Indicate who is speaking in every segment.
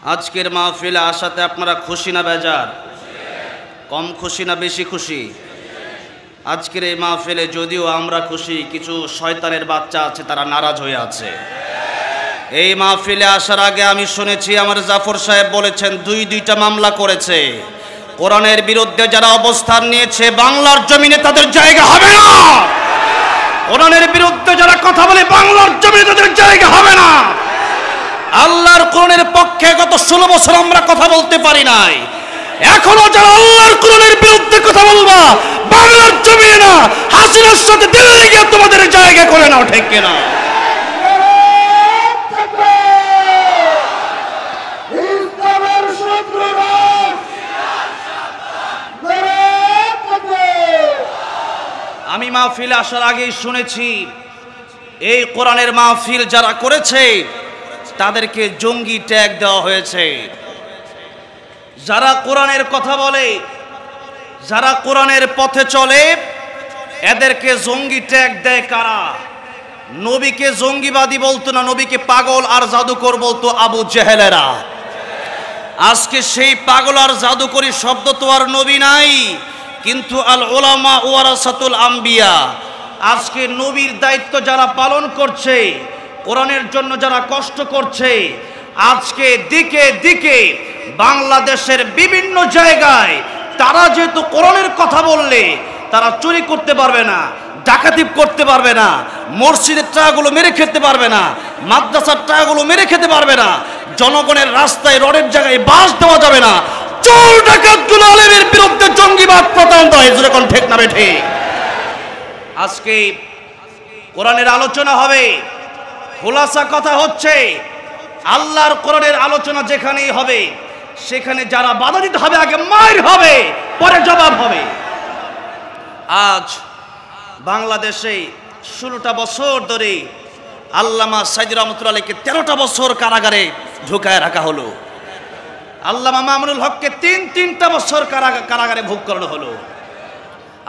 Speaker 1: আজকের মাহফিলে আসাতে আপনারা খুশি না বেজার? কম খুশি না বেশি খুশি? আজকের এই মাহফিলে যদিও আমরা খুশি, কিছু শয়তানের বাচ্চা আছে তারা নারাজ হয়ে আছে। এই মাহফিলে আসার আগে আমি শুনেছি আমার জাফর সাহেব বলেছেন দুইটা মামলা করেছে। কোরআনের বিরুদ্ধে যারা অবস্থান নিয়েছে বাংলার জমিনে তাদের জায়গা হবে না। কোরআনের বিরুদ্ধে যারা কথা বলে বাংলার জমিনে তাদের জায়গা হবে না। আল্লাহর কোরআনের পক্ষে গত 16 বছর আমরা কথা বলতে পারি নাই। এখনো যারা আল্লাহর কোরআনের বিরুদ্ধে কথা বলবা বাংলার জমিনে না, হাসিনার সাথে দিল্লি গিয়ে তোমাদের জায়গা করে নাও, ঠিক কিনা? আমি মাহফিলে আসার আগেই শুনেছি এই কোরআনের মাহফিল যারা করেছে তাদেরকে জঙ্গি ট্যাগ দেওয়া হয়েছে। যারা কোরআনের কথা বলে, যারা কোরআনের পথে চলে, এদেরকে জঙ্গি ট্যাগ দেয় কারা? নবীকে জঙ্গিবাদী বলতো না, নবীকে পাগল আর জাদুকর বলতো আবু জেহেলেরা। আজকে সেই পাগল আর জাদুকরি শব্দ তো আর নবী নাই, কিন্তু আল উলামা ওয়ারাসাতুল আম্বিয়া। আজকে নবীর দায়িত্ব যারা পালন করছে, কোরআনের জন্য যারা কষ্ট করছে, আজকে দিকে দিকে বাংলাদেশের বিভিন্ন জায়গায় তারা যেহেতু কোরআনের কথা বললে তারা চুরি করতে পারবে না, ডাকাতি করতে পারবে না, মসজিদের টাকাগুলো মেরে খেতে পারবে না, মাদ্রাসার টাকাগুলো মেরে খেতে পারবে না, জনগণের রাস্তায় রডের জায়গায় বাস দেওয়া যাবে না, চোর ডাকাতগুলো আলেমের বিরুদ্ধে জঙ্গিবাদ প্রতারণা হয়, যেরকম ঠিক না বেঠে। আজকে কোরআনের আলোচনা হবে, খোলাসা কথা হচ্ছে আল্লাহর কোরআনের আলোচনা যেখানেই হবে সেখানে যারা বাধা দিতে হবে আগে মার হবে, পরে জবাব হবে। আজ বাংলাদেশে 16টা বছর ধরে আল্লামা সাইদি রহমতুল্লাহ আলাইকে 13টা বছর কারাগারে ঢুকায় রাখা হলো। আল্লামা মামুনুল হককে তিনটা বছর কারাগারে ভোগ করানো হলো।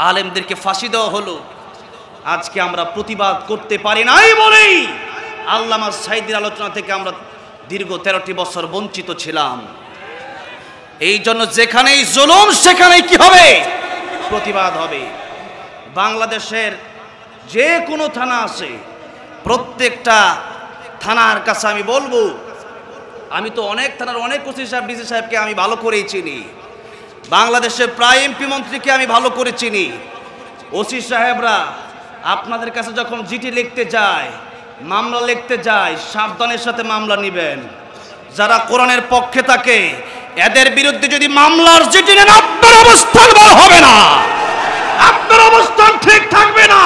Speaker 1: আলেমদেরকে ফাঁসি দেওয়া হলো। আজকে আমরা প্রতিবাদ করতে পারি নাই বলেই আল্লামা সাইদির আলোচনা থেকে আমরা দীর্ঘ 13টি বছর বঞ্চিত ছিলাম। এই জন্য যেখানেই জুলুম সেখানেই কি হবে? প্রতিবাদ হবে। বাংলাদেশের যে কোনো থানা আছে, প্রত্যেকটা থানার কাছে আমি বলবো, আমি তো অনেক থানার অনেক ওসি সাহেব ডিসি সাহেবকে আমি ভালো করেই চিনি, বাংলাদেশের প্রায় এমপি মন্ত্রীকে আমি ভালো করে চিনি। ওসি সাহেবরা আপনাদের কাছে যখন চিঠি লিখতে যায়, মামলা লিখতে যায়, সাবধানের সাথে মামলা নেবেন। যারা কোরআনের পক্ষে থাকে এদের বিরুদ্ধে যদি মামলার চিঠি নেন আপনার অবস্থান ভালো হবে না, আপনার অবস্থান ঠিক থাকবে না,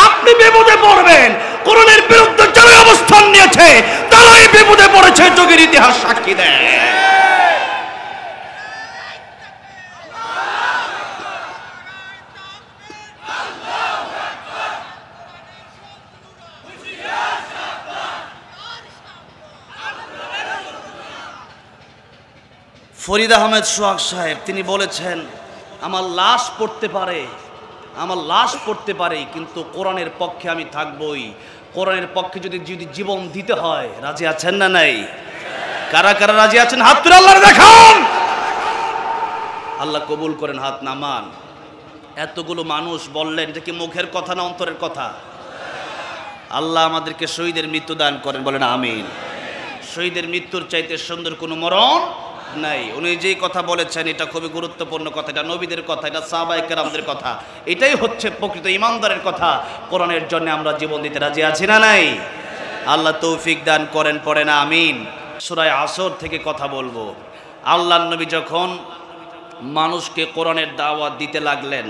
Speaker 1: আপনি বিপদে পড়বেন। কোরআনের বিরুদ্ধে যারা অবস্থান নিয়েছে তারাই বিপদে পড়েছে, যুগের ইতিহাস সাক্ষী দেয়। ফরিদ আহমেদ সোহাগ সাহেব তিনি বলেছেন আমার লাশ পড়তে পারে কিন্তু কোরআনের পক্ষে আমি থাকবই। কোরআনের পক্ষে যদি জীবন দিতে হয় রাজি আছেন না নাই? কারা কারা রাজি আছেন হাত তুলে আল্লাহর দেখান। আল্লাহ কবুল করেন, হাত নামান। এতগুলো মানুষ বললেন, এটা কি মুখের কথা না অন্তরের কথা? আল্লাহ আমাদেরকে শহীদের মৃত্যু দান করেন, বলেন আমিন। শহীদের মৃত্যুর চাইতে সুন্দর কোনো মরণ নাই। উনি যেই কথা বলেছেন এটা খুবই গুরুত্বপূর্ণ কথা, এটা নবীদের কথা, এটা সাহাবায়ে কেরামদের কথা, এটাই হচ্ছে প্রকৃত ইমানদারের কথা। কোরআনের জন্য আমরা জীবন দিতে রাজি আছি না নাই? আল্লাহ তৌফিক দান করেন, পড়েন আমিন। সূরা আসর থেকে কথা বলবো। আল্লাহর নবী যখন মানুষকে কোরআনের দাওয়াত দিতে লাগলেন,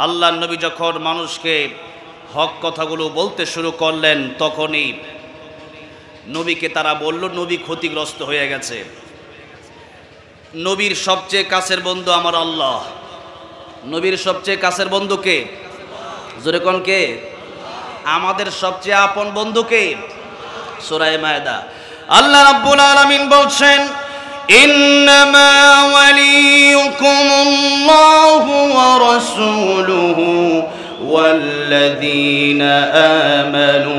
Speaker 1: আল্লাহর নবী যখন মানুষকে হক কথাগুলো বলতে শুরু করলেন, তখনই নবীকে তারা বলল নবী ক্ষতিগ্রস্ত হয়ে গেছে। নবীর সবচেয়ে কাছের বন্ধু আমার আল্লাহ। নবীর সবচেয়ে কাছের বন্ধু কে? জোরে কোন কে? আমাদের সবচেয়ে আপন বন্ধু কে? সূরা মায়েদা আল্লাহ রাব্বুল আলামিন বলছেন ইন্নামা ওয়ালিয়ুকুমুল্লাহু ওয়া রাসূলুহু ওয়াল্লাযীনা আমানু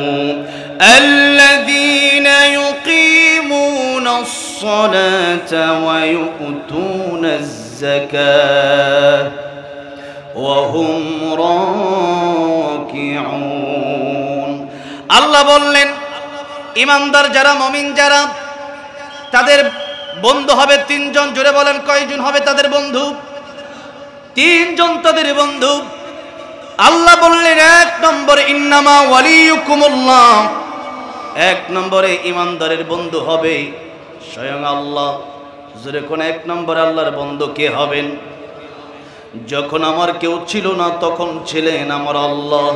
Speaker 1: আল্লাযীনা ইউকিমুনাস الصلاة ويؤتون الزكاة وهم راكعون আল্লাহ বললেন ঈমানদার যারা মুমিন যারা তাদের বন্ধু হবে তিনজন। জোরে বলেন কয়জন হবে তাদের বন্ধু? তিনজন তাদের বন্ধু। আল্লাহ বললেন এক নম্বরে ইন্নামা ওয়ালিয়ুকুমুল্লাহ, এক নম্বরে ঈমানদারের বন্ধু হবে স্বয়ং আল্লাহ। জোরে কোন এক নম্বরে আল্লাহর বন্ধু কে হবেন? যখন আমার কেউ ছিল না তখন ছিলেন আমার আল্লাহ,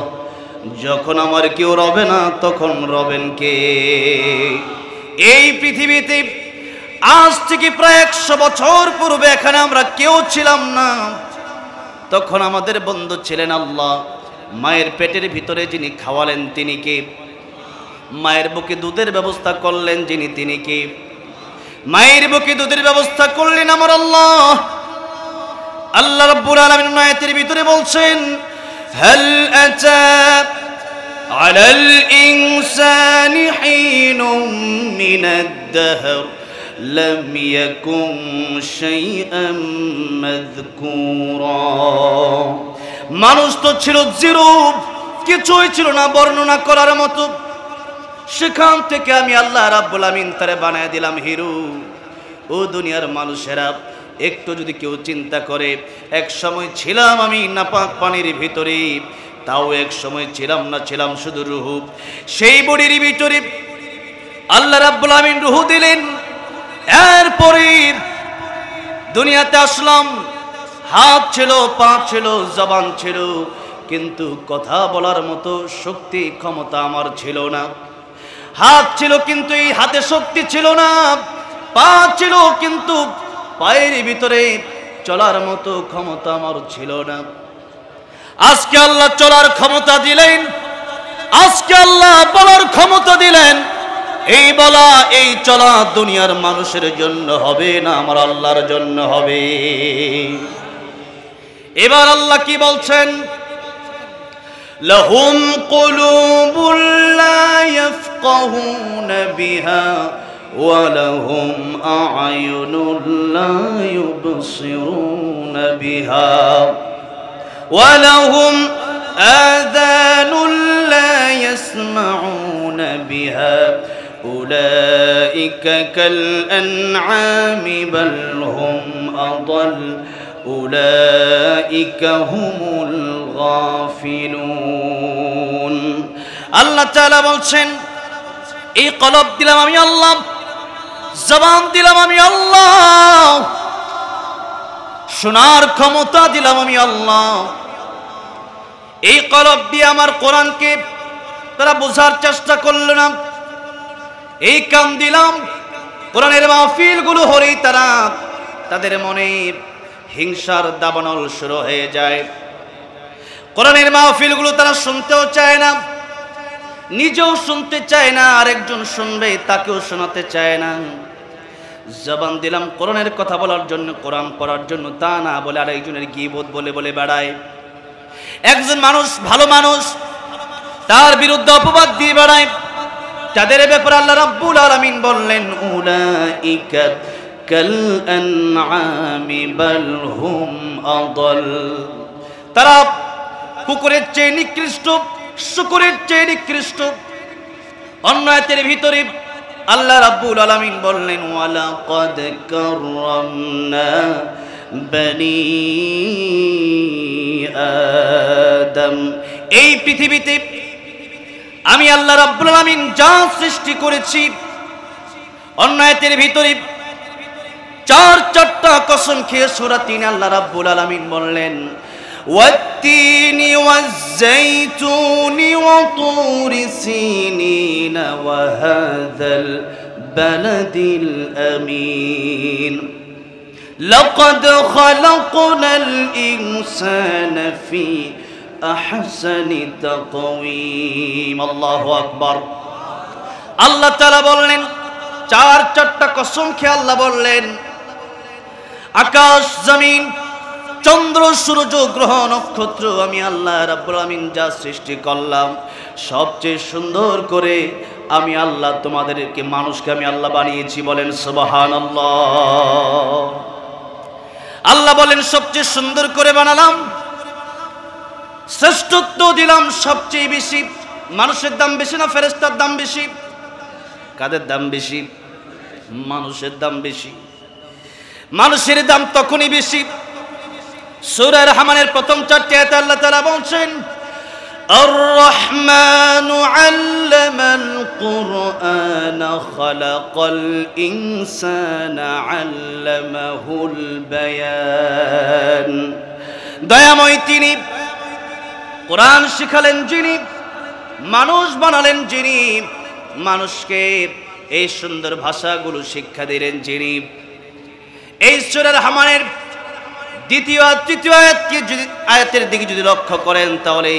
Speaker 1: যখন আমার কেউ রবে না তখন রবেন কে? এই পৃথিবীতে আজ থেকে প্রায় 100 বছর পূর্বে এখানে আমরা কেউ ছিলাম না, তখন আমাদের বন্ধু ছিলেন আল্লাহ। মায়ের পেটের ভিতরে যিনি খাওয়ালেন তিনি কে? মায়ের বুকে দুধের ব্যবস্থা করলেন যিনি তিনি কে? মায়ের বুকে দুধের ব্যবস্থা করলেন আমার আল্লাহ। আল্লাহ রাব্বুল আলামিন আয়াতের ভিতরে বলছেন হাল আতা আলাল ইনসানি হিনুম মিনাদ দাহর লাম ইয়াকুন শাইআম মাযকুরা। মানুষ তো ছিল জিরো, কিছুই ছিল না বর্ণনা করার মতো। সেখান থেকে আমি আল্লাহ রাব্বুল আমিন তারে বানায় দিলাম হিরো। ও দুনিয়ার মানুষেরা, একটু যদি কেউ চিন্তা করে, এক সময় ছিলাম আমি নাপাক পানির ভিতরে, তাও এক সময় ছিলাম না, ছিলাম শুধু রুহু। সেই বডির ভিতরে আল্লাহ রাব্বুল আমিন রুহু দিলেন। এরপরে দুনিয়াতে আসলাম। হাত ছিল, পা ছিল, জবান ছিল, কিন্তু কথা বলার মতো শক্তি ক্ষমতা আমার ছিল না। হাত ছিল কিন্তু এই হাতে শক্তি ছিল না। পা ছিল কিন্তু পায়ের ভিতরে চলার মতো ক্ষমতা আমার ছিল না। আজকে আল্লাহ চলার ক্ষমতা দিলেন, আজকে আল্লাহ বলার ক্ষমতা দিলেন। এই বলা এই চলা দুনিয়ার মানুষের জন্য হবে না, আমার আল্লাহর জন্য হবে। এবার আল্লাহ কি বলছেন? লাহুম কুলুবুল লা ইয়াফকাহুনা বিহা ওয়া লাহুম আ'য়ুনুল লা ইউবসিরুনা বিহা ওয়া লাহুম আযানুল লা ইয়াসমাউনা বিহা উলাইকা কাল আন'আমি বাল হুম আদাল উলাইকা হুমুল গাফিলুন। আল্লাহ তাআলা বলছেন এই কলব দিলাম আমি আল্লাহ, জবান দিলাম আমি আল্লাহ, শোনার ক্ষমতা দিলাম আমি আল্লাহ। এই কলব দিয়ে আমার কোরআনকে তারা বোঝার চেষ্টা করল না। এই কান দিলাম, কোরআনের মাহফিলগুলো হলেই তারা তাদের মনে হিংসার দাবানল শুরু হয়ে যায়। কোরআনের মাহফিলগুলো তারা শুনতেও চায় না, নিজেও শুনতে চায় না, আরেকজন শুনবে তাকেও শোনাতে চায় না। জবান দিলাম কোরআনের কথা বলার জন্য, কোরআন পড়ার জন্য, তা না বলে আরেকজনের গীবত বলে বলে বেড়ায়। একজন মানুষ ভালো মানুষ, তার বিরুদ্ধে অপবাদ দিয়ে বেড়ায়। তাদের ব্যাপারে আল্লাহ রাব্বুল আলামিন বললেন উলাইকা কাল আন'আমি বাল হুম আদাল। তারা কুকুরের চেয়ে নিকৃষ্ট, শুকরের চেয়ে নিকৃষ্ট। অন্য আয়াতের ভিতরে আল্লাহ রাব্বুল আলামিন বললেন ওয়ালাকাদ কাররামনা বনি আদম। এই পৃথিবীতে আমি আল্লাহ রাব্বুল আলামিন যা সৃষ্টি করেছি, অন্য আয়াতের ভিতরে 4টা কসম খেয়ে সূরা 3 আল্লাহ রাব্বুল আলামিন বললেন والتين والزيتون وطور سينين وهذا البلد الأمين لقد خلقنا الإنسان في أحسن تقويم الله أكبر। আল্লাহ তাআলা বললেন 4টা কসম খেয়ে আল্লাহ বললেন আকাশ জমিন চন্দ্র সূর্য গ্রহ নক্ষত্র আমি আল্লাহ রাব্বুল আমিন যা সৃষ্টি করলাম সবচেয়ে সুন্দর করে আমি আল্লাহ তোমাদেরকে মানুষকে আমি আল্লাহ বানিয়েছি। বলেন সুবহানাল্লাহ। আল্লাহ বলেন সবচেয়ে সুন্দর করে বানালাম, শ্রেষ্ঠত্ব দিলাম সবচেয়ে বেশি। মানুষের দাম বেশি না ফেরেশতার দাম বেশি? কাদের দাম বেশি? মানুষের দাম বেশি। মানুষের দাম তখনই বেশি, সূরা রহমানের প্রথম 4টি আয়াতে আল্লাহ তাআলা বলছেন আর-রহমানু আল্লামাল কুরআনা খালাকাল ইনসানা আল্লামাহুল বায়ান। দয়াময় তিনি, কোরআন শিখালেন যিনি, মানুষ বানালেন যিনি, মানুষকে এই সুন্দর ভাষাগুলো শিক্ষা দিলেন যিনি। এই সূরা রহমানের দ্বিতীয় আর তৃতীয় আয়াতের দিকে যদি লক্ষ্য করেন তাহলে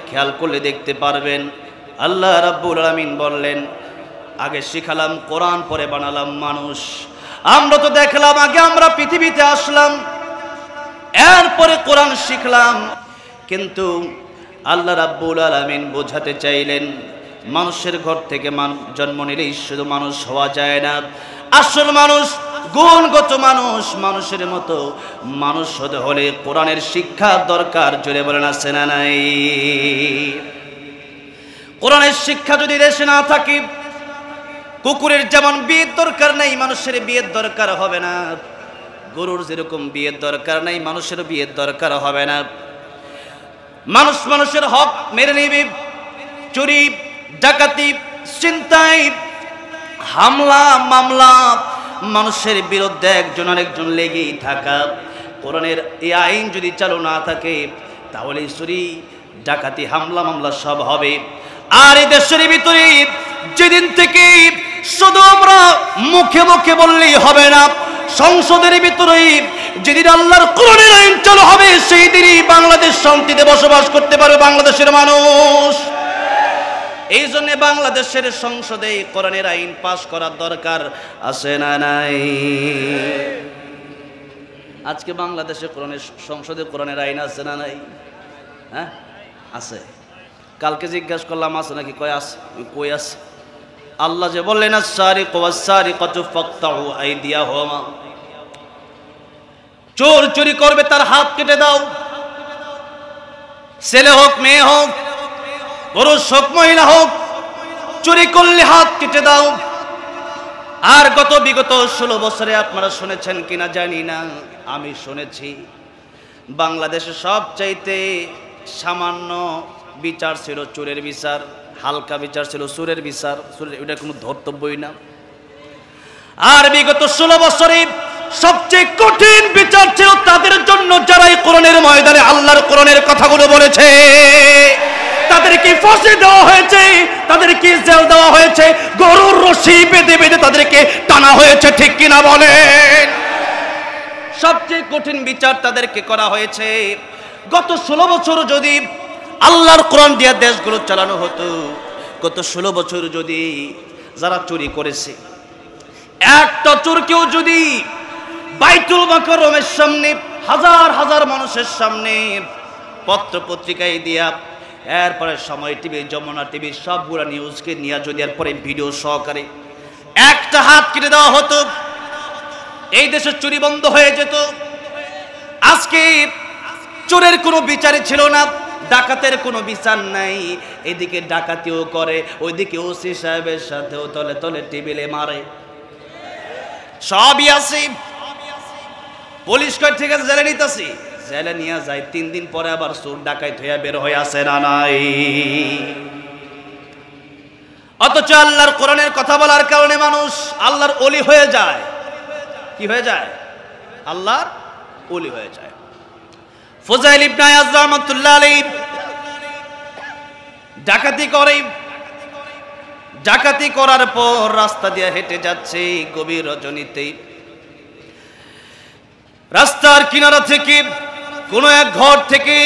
Speaker 1: খেয়াল করলে দেখতে পারবেন আল্লাহ রাব্বুল আলামিন বললেন আগে শিখালাম কোরআন, পরে বানালাম মানুষ। আমরা তো দেখলাম আগে আমরা পৃথিবীতে আসলাম, এরপরে কোরআন শিখলাম, কিন্তু আল্লাহ রাব্বুল আলামিন বোঝাতে চাইলেন মানুষের ঘর থেকে জন্ম নিলেই শুধু মানুষ হওয়া যায় না। আসল মানুষ, গুণগত মানুষ, মানুষের মতো মানুষ হতে হলে কোরআনের শিক্ষা দরকার। জোরে বলেন আছে না নাই? কোরআনের শিক্ষা যদি দেশে না থাকে, কুকুরের যেমন বিয়ের দরকার নেই, মানুষের বিয়ের দরকার হবে না। গরুর যেরকম বিয়ের দরকার নেই, মানুষের বিয়ের দরকার হবে না। মানুষ মানুষের হক মেরে নেবে। চুরি, ডাকাতি, ছিনতাই, হামলা, মামলা, মানুষের বিরুদ্ধে একজন আরেকজন লেগেই থাকা। কোরআনের এই আইন যদি চালু না থাকে তাহলে চুরি, ডাকাতি, হামলা, মামলা সব হবে। আর এই দেশের ভিতরে যেদিন থেকে শুধু আমরা মুখে মুখে বললেই হবে না, সংসদের ভিতরে যেদিন আল্লাহর কোরআনের আইন চালু হবে সেই দিনই বাংলাদেশ শান্তিতে বসবাস করতে পারবে বাংলাদেশের মানুষ। এই জন্য বাংলাদেশের সংসদে কোরআনের আইন পাস করার দরকার আছে না নাই? আজকে বাংলাদেশে কোরআনের সংসদে কোরআনের আইন আছে না নাই? হ্যাঁ আছে। কালকে জিজ্ঞাসা করলাম আছে নাকি, কয় আছে। কই আছে? আল্লাহ যে বললেন আস-সারিকু ওয়াস-সারিকাতু ফাকতাউ আইদিয়াহুমা, চোর চুরি করবে তার হাত কেটে দাও। ছেলে হোক মেয়ে হোক, পুরুষ হোক মহিলা হোক, চুরি করলে হাত কেটে দাও। আর বিগত 16 বছরে আপনারা শুনেছেন কিনা জানি না, আমি শুনেছি বাংলাদেশে সবচাইতে সামান্য বিচার ছিল চোরের বিচার, হালকা বিচার ছিল চোরের বিচার। এটা কোনো ধর্তব্যই না। আর বিগত 16 বছরে সবচেয়ে কঠিন বিচার ছিল তাদের জন্য যারা এই কোরআনের ময়দানে আল্লাহর কোরআনের কথাগুলো বলেছে। তাদেরকে ফাঁসি দেওয়া হয়েছে, তাদেরকে জেল দেওয়া হয়েছে, গরুর রশি বেঁধে বেঁধে তাদেরকে টানা হয়েছে। ঠিক কিনা বলেন? সবচেয়ে কঠিন বিচার তাদেরকে করা হয়েছে। গত 16 বছর যদি আল্লাহর কোরআন দিয়ে দেশগুলো চালানো হতো, গত 16 বছর যদি যারা চুরি করেছে একটা চোরকেও যদি বাইতুল মুকাররমের সামনে হাজার হাজার মানুষের সামনে পত্র পত্রিকায় দিয়া, এরপরে সময় টিভি, যমুনা টিভি সবগুলা নিউজকে নিয়ে যদি এরপরে ভিডিও সহকারে একটা হাত কেটে দেওয়া হতো, এই দেশের চুরি বন্ধ হয়ে যেত। আজকে চোরের কোনো বিচারই ছিল না, ডাকাতের কোনো বিচার নাই। এদিকে ডাকাতিও করে, ওইদিকে ওসি সাহেবের সাথেও তলে তলে টেবিলে মারে, সবই আছে। পুলিশ কয় ঠিক আছে জেলে নিতেছি, জেলে নিয়ে যায়। 3 দিন পরে আবার চোর ডাকাত হইয়া বের হয়ে আসে না নাই? অথচ আল্লাহর কোরআনের কথা বলার কারণে মানুষ আল্লাহর ওলি হয়ে যায়। কি হয়ে যায়? আল্লাহর ওলি হয়ে যায়। ফুজাইল ইবনে আয়াজ রাহমাতুল্লাহ আলাইহি ডাকাতি করে, ডাকাতি করার পর রাস্তা দিয়ে হেঁটে যাচ্ছে গভীর রজনীতে। রাস্তার কিনারা থেকে কোন এক ঘর থেকে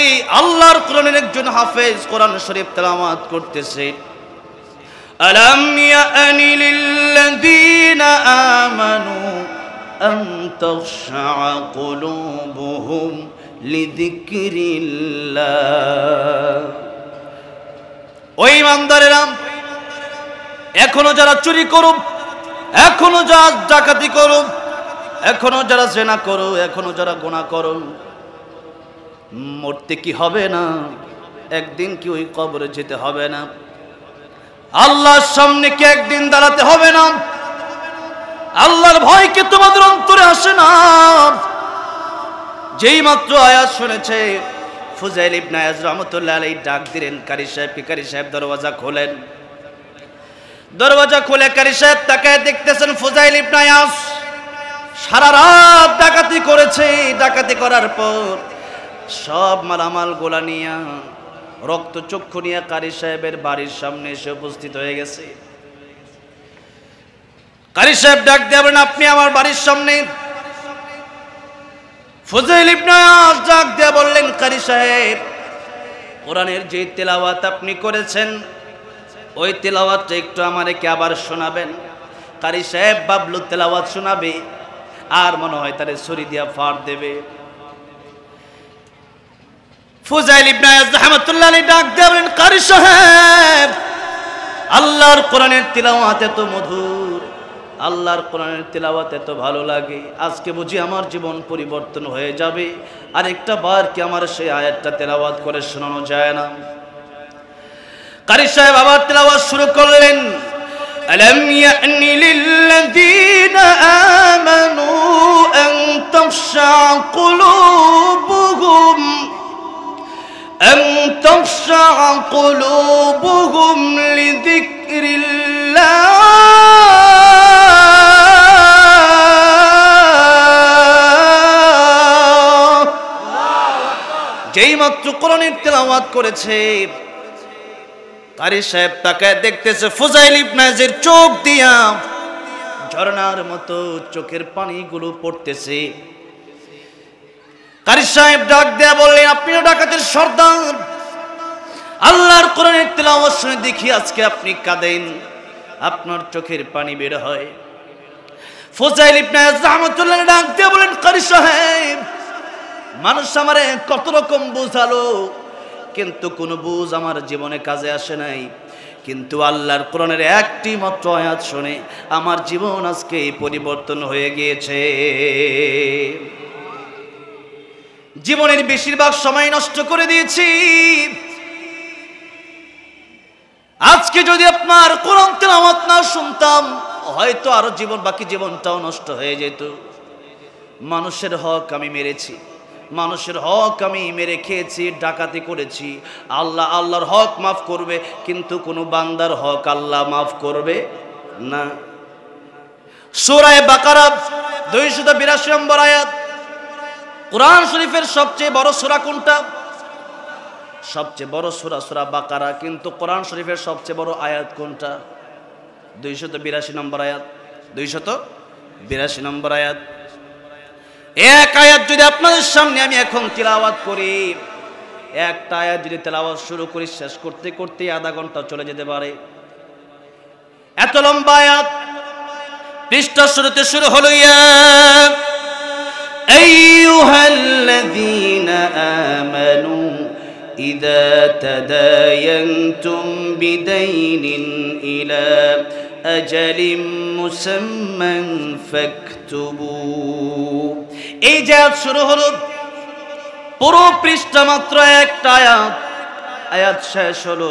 Speaker 1: আল্লাহর কোরআনের একজন হাফেজ কোরআন শরীফ তেলাওয়াত করতেছে। আলাম ইয়ানি লিল্লাযীনা আমানু আন তাখশা কুলুবুহুম লিযিকরিল্লাহ। ওই ইমানদারেরা, এখনো যারা চুরি করুক, এখনো যারা ডাকাতি করুক, এখনো যারা জেনা করো, এখনো যারা গুনাহ করো, মরতে কি হবে না? একদিন কি ওই কবরে যেতে হবে না? আল্লাহর সামনে কি একদিন দাঁড়াতে হবে না? আল্লাহর ভয় কি তোমাদের অন্তরে আসে না? যেই মাত্র আয়াত শুনেছে ফুজাইল ইবনে আয়াজ রাহমাতুল্লাহ আলাইহি ডাক দিলেন কারি সাহেবকে, কারি সাহেব দরওয়াজা খোলেন। দরওয়াজা খুলে কারি সাহেব তাকায় দেখতেছেন ফুজাইল ইবনে আয়াজ সারা রাত ডাকাতি করেছে। ডাকাতি করার পর সব মালামাল গোলা নিয়া রক্ত চক্ষু নিয়ে কারি সাহেবের বাড়ির সামনে এসে উপস্থিত হয়ে গেছে। কারি সাহেব ডাক দিয়ে বলেন, আপনি আমার বাড়ির সামনে? ফুজাইল ইবনে আয়াজ ডাক দিয়ে বললেন, কারি সাহেব, কোরআনের যে তেলাওয়াত আপনি করেছেন ওই তেলাওয়াতটা একটু আমাদেরকে আবার শোনাবেন। কারি সাহেব বাবলু তেলাওয়াত শোনাবে আর মনে হয় তারে ছুরি দিয়া ফাড় দেবে। ফুজাইল ইবনে আয়াজ রাহমাতুল্লাহ আলাইহি ডাক দিয়ে বলেন, কারি সাহেব, আল্লাহর কোরআনের তেলাওয়াত এত মধুর, আল্লাহর কোরআনের তেলাওয়াত এত ভালো লাগে, আজকে বুঝি আমার জীবন পরিবর্তন হয়ে যাবে। আরেকটা বার কি আমার সেই আয়াতটা তেলাওয়াত করে শোনানো যায় না? কারি সাহেব আবার তেলাওয়াত শুরু করলেন, আলাম ইয়ানি লিল্লাযীনা আমানু আন তাখশা কুলুবুহুম লিযিকরিল্লাহ যেই মাত্র কোরআনের তেলাওয়াত করেছে কারি সাহেব তাকায় দেখতেছে ফুজাইল ইবনে আয়াজের চোখ দিয়া ঝর্ণার মতো চোখের পানিগুলো পড়তেছে। কারি সাহেব ডাক দেয়া বললেন, আপনিও ডাকাতের সর্দার, আল্লাহর কোরআনের তেলাওয়াত শুনে দেখি আজকে আপনি কাঁদেন, আপনার চোখের পানি বের হয়। ফুজাইল ইবনে আয়াজ রাহমাতুল্লাহ ডাক দেয়া বলেন, কারি সাহেব, মানুষ আমারে কত রকম বুঝালো, কিন্তু কোনো বুঝ আমার জীবনে কাজে আসে নাই। কিন্তু আল্লাহর কোরআনের একটি মাত্র আয়াত শুনে আমার জীবন আজকে পরিবর্তন হয়ে গিয়েছে। জীবনের বেশিরভাগ সময় নষ্ট করে দিয়েছি, আজকে যদি আপনার কোরআন তেলাওয়াত না শুনতাম হয়তো আরো বাকি জীবনটাও নষ্ট হয়ে যেত। মানুষের হক আমি মেরেছি, মানুষের হক আমি মেরে খেয়েছি, ডাকাতি করেছি, আল্লাহর হক মাফ করবে, কিন্তু কোনো বান্দার হক আল্লাহ মাফ করবে না। সূরা বাকারা 282 নম্বর আয়াত। কোরআন শরীফের সবচেয়ে বড় সূরা কোনটা? সবচেয়ে বড় সূরা সূরা বাকারা, কিন্তু কোরআন শরীফের সবচেয়ে বড় আয়াত কোনটা? 282 নম্বর আয়াত। 282 নম্বর আয়াত। এক আয়াত যদি আপনাদের সামনে আমি এখন তিলাওয়াত করি, একটা আয়াত যদি তেলাওয়াত শুরু করি শেষ করতে করতে আধা ঘন্টা চলে যেতে পারে, এত লম্বা আয়াত। পৃষ্ঠা শুরুতে শুরু হলো, ইয়া আইয়ুহাল্লাযীনা আমানু ইযা তাদায়ানতুম বিদাইনিন ইলা আজালিম মুসাম্মান ফাকতুবু। এই যে আয়াত শুরু হলো, পুরো পৃষ্ঠা মাত্র একটা আয়াত, আয়াত শেষ হলো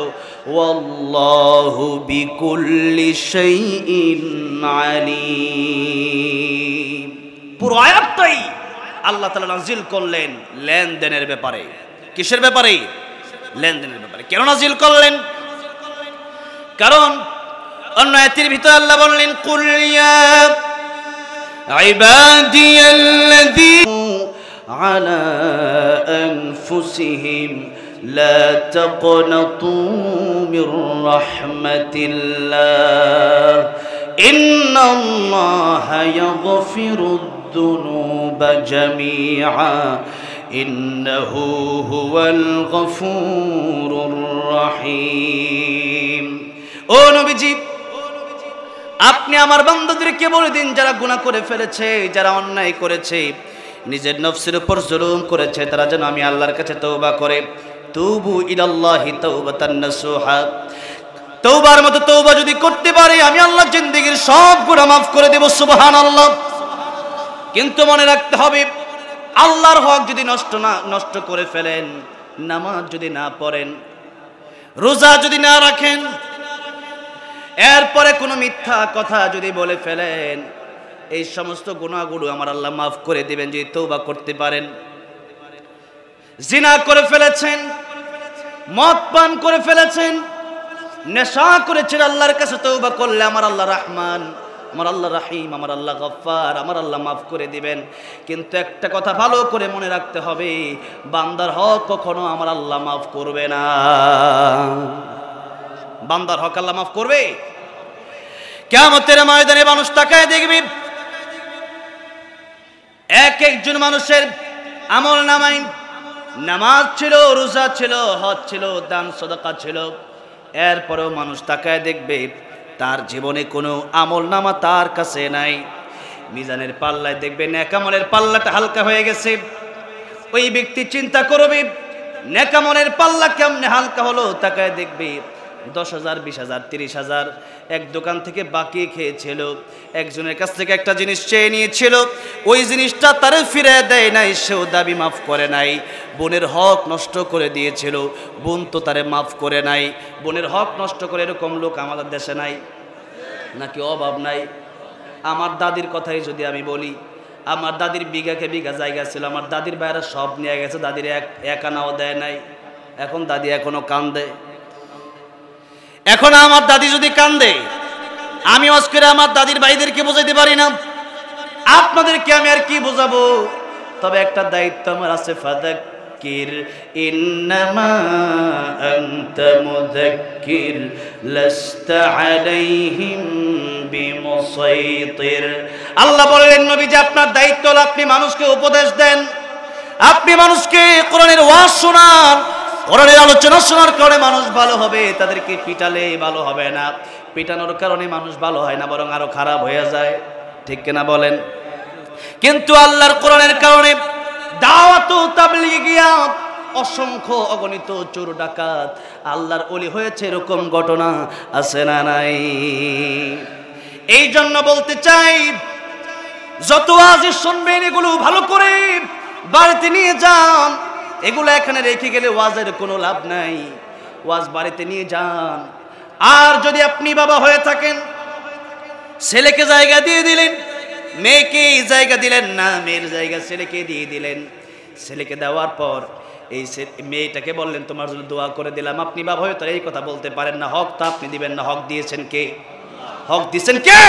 Speaker 1: ওয়াল্লাহু বিকুল্লি শাইইন আলীম। পুরো আয়াতটাই আল্লাহ তাআলা নাজিল করলেন লেনদেনের ব্যাপারে। কিসের ব্যাপারে? লেনদেনের ব্যাপারে। কেন নাজিল করলেন? কারণ অন্য আয়াতের ভিতরে আল্লাহ বললেন, কুল ইয়া ইবাদিয়াল্লাযীনা আলা আনফুসিহিম লা তাকনাতু মির রাহমাতিল্লাহ ইন্নাল্লাহা ইয়াগফিরুদ যুনুবা জামিআ ইন্নাহু হুয়াল গফুরুর রহিম। ও নবীজি, আপনি আমার বান্দাদেরকে বলে দিন, যারা গুনাহ করে ফেলেছে, যারা অন্যায় করেছে, নিজের নফসের উপর জুলুম করেছে, তারা যেন আমি আল্লাহর কাছে তওবা করে, তুবু ইলাল্লাহি তাওবাতান নাসুহা, তওবার মতো তওবা যদি করতে পারি আমি আল্লাহ জিন্দেগীর সব গুনাহ মাফ করে দেব, সুবহানাল্লাহ। কিন্তু মনে রাখতে হবে, আল্লাহর হক যদি নষ্ট করে ফেলেন, নামাজ যদি না পড়েন, রোজা যদি না রাখেন, এরপরে কোনো মিথ্যা কথা যদি বলে ফেলেন, এই সমস্ত গুনাহগুলো আমার আল্লাহ মাফ করে দিবেন যদি তওবা করতে পারেন। জিনা করে ফেলেছেন, মদ পান করে ফেলেছেন, নেশা করেছেন, আল্লাহর কাছে তওবা করলে আমার আল্লাহ রহমান, আমার আল্লাহ রাহিম, আমার আল্লাহ গফফার, আমার আল্লাহ মাফ করে দিবেন। কিন্তু একটা কথা ভালো করে মনে রাখতে হবে, বান্দার হক কখনো আমার আল্লাহ মাফ করবে না। বান্দার হক আল্লাহ মাফ করবে? কিয়ামতের ময়দানে মানুষ তাকায় দেখবে, এক একজন মানুষের আমল নামায় নামাজ ছিল, রোজা ছিল, হজ ছিল, দান সদকা ছিল, এরপরেও মানুষ তাকায় দেখবে তার জীবনে কোনো আমল নামা তার কাছে নাই। মিজানের পাল্লায় দেখবে নেক আমলের পাল্লাটা হালকা হয়ে গেছে। ওই ব্যক্তি চিন্তা করবে নেক আমলের পাল্লা কেমনে হালকা হলো। তাকায় দেখবে 10,000, 20,000, 30,000 এক দোকান থেকে বাকি খেয়েছিল, একজনের কাছ থেকে একটা জিনিস চেয়ে নিয়েছিল, ওই জিনিসটা তারে ফিরে দেয় নাই, সেও দাবি মাফ করে নাই। বোনের হক নষ্ট করে দিয়েছিল, বোন তো তারে মাফ করে নাই। বোনের হক নষ্ট করে এরকম লোক আমাদের দেশে নাই নাকি? অভাব নাই। আমার দাদির কথাই যদি আমি বলি, আমার দাদির বিঘাকে বিঘা জায়গা ছিল, আমার দাদির বাইরে সব নিয়ে গেছে, দাদির এক আনাও দেয় নাই। এখন দাদি এখনো কান্দে। এখন আমার দাদি যদি কান্দে, আমি ওয়াজ করে আমার দাদির ভাইদেরকে বোঝাইতে পারি না, আপনাদেরকে আমি আর কি বোঝাবো? তবে একটা দায়িত্ব আমার আছে, ফাযাক্কির ইন্নামা আনতা মুযাক্কির লাস্তা আলাইহিম বিমুসাইতির। আল্লাহ বলেন নবীজি, আপনার দায়িত্ব হলো আপনি মানুষকে উপদেশ দেন, আপনি মানুষকে কোরআনের ওয়াজ শোনান। কোরআনের আলোচনা শোনার কারণে মানুষ ভালো হবে, তাদেরকে পিটালে ভালো হবে না, পিটানোর কারণে মানুষ ভালো হয় না, বরং আরো খারাপ হয়ে যায়। ঠিক কিনা বলেন? কিন্তু আল্লাহর কোরআনের কারণে দাওয়াত ও তাবলীগিয়া অসংখ্য অগণিত চোর ডাকাত আল্লাহর ওলি হয়েছে, এরকম ঘটনা আছে না নাই? এই জন্য বলতে চাই, যত আজ শুনবেন এগুলো ভালো করে বাড়িতে নিয়ে যান। এগুলো এখানে রেখে গেলে ওয়াজের কোনো লাভ নাই, ওয়াজ বাড়িতে নিয়ে যান। আর যদি আপনি বাবা হয়ে থাকেন, ছেলেকে জায়গা দিয়ে দিলেন, মেয়েকে জায়গা দিলেন না, মেয়ের জায়গা ছেলেকে দিয়ে দিলেন। ছেলেকে দেওয়ার পর এই মেয়েটাকে বললেন তোমার জন্য দোয়া করে দিলাম। আপনি বাবা হয়ে তো এই কথা বলতে পারেন না, হক তো আপনি দিবেন না। হক দিয়েছেন কে? হক দিয়েছেন কে?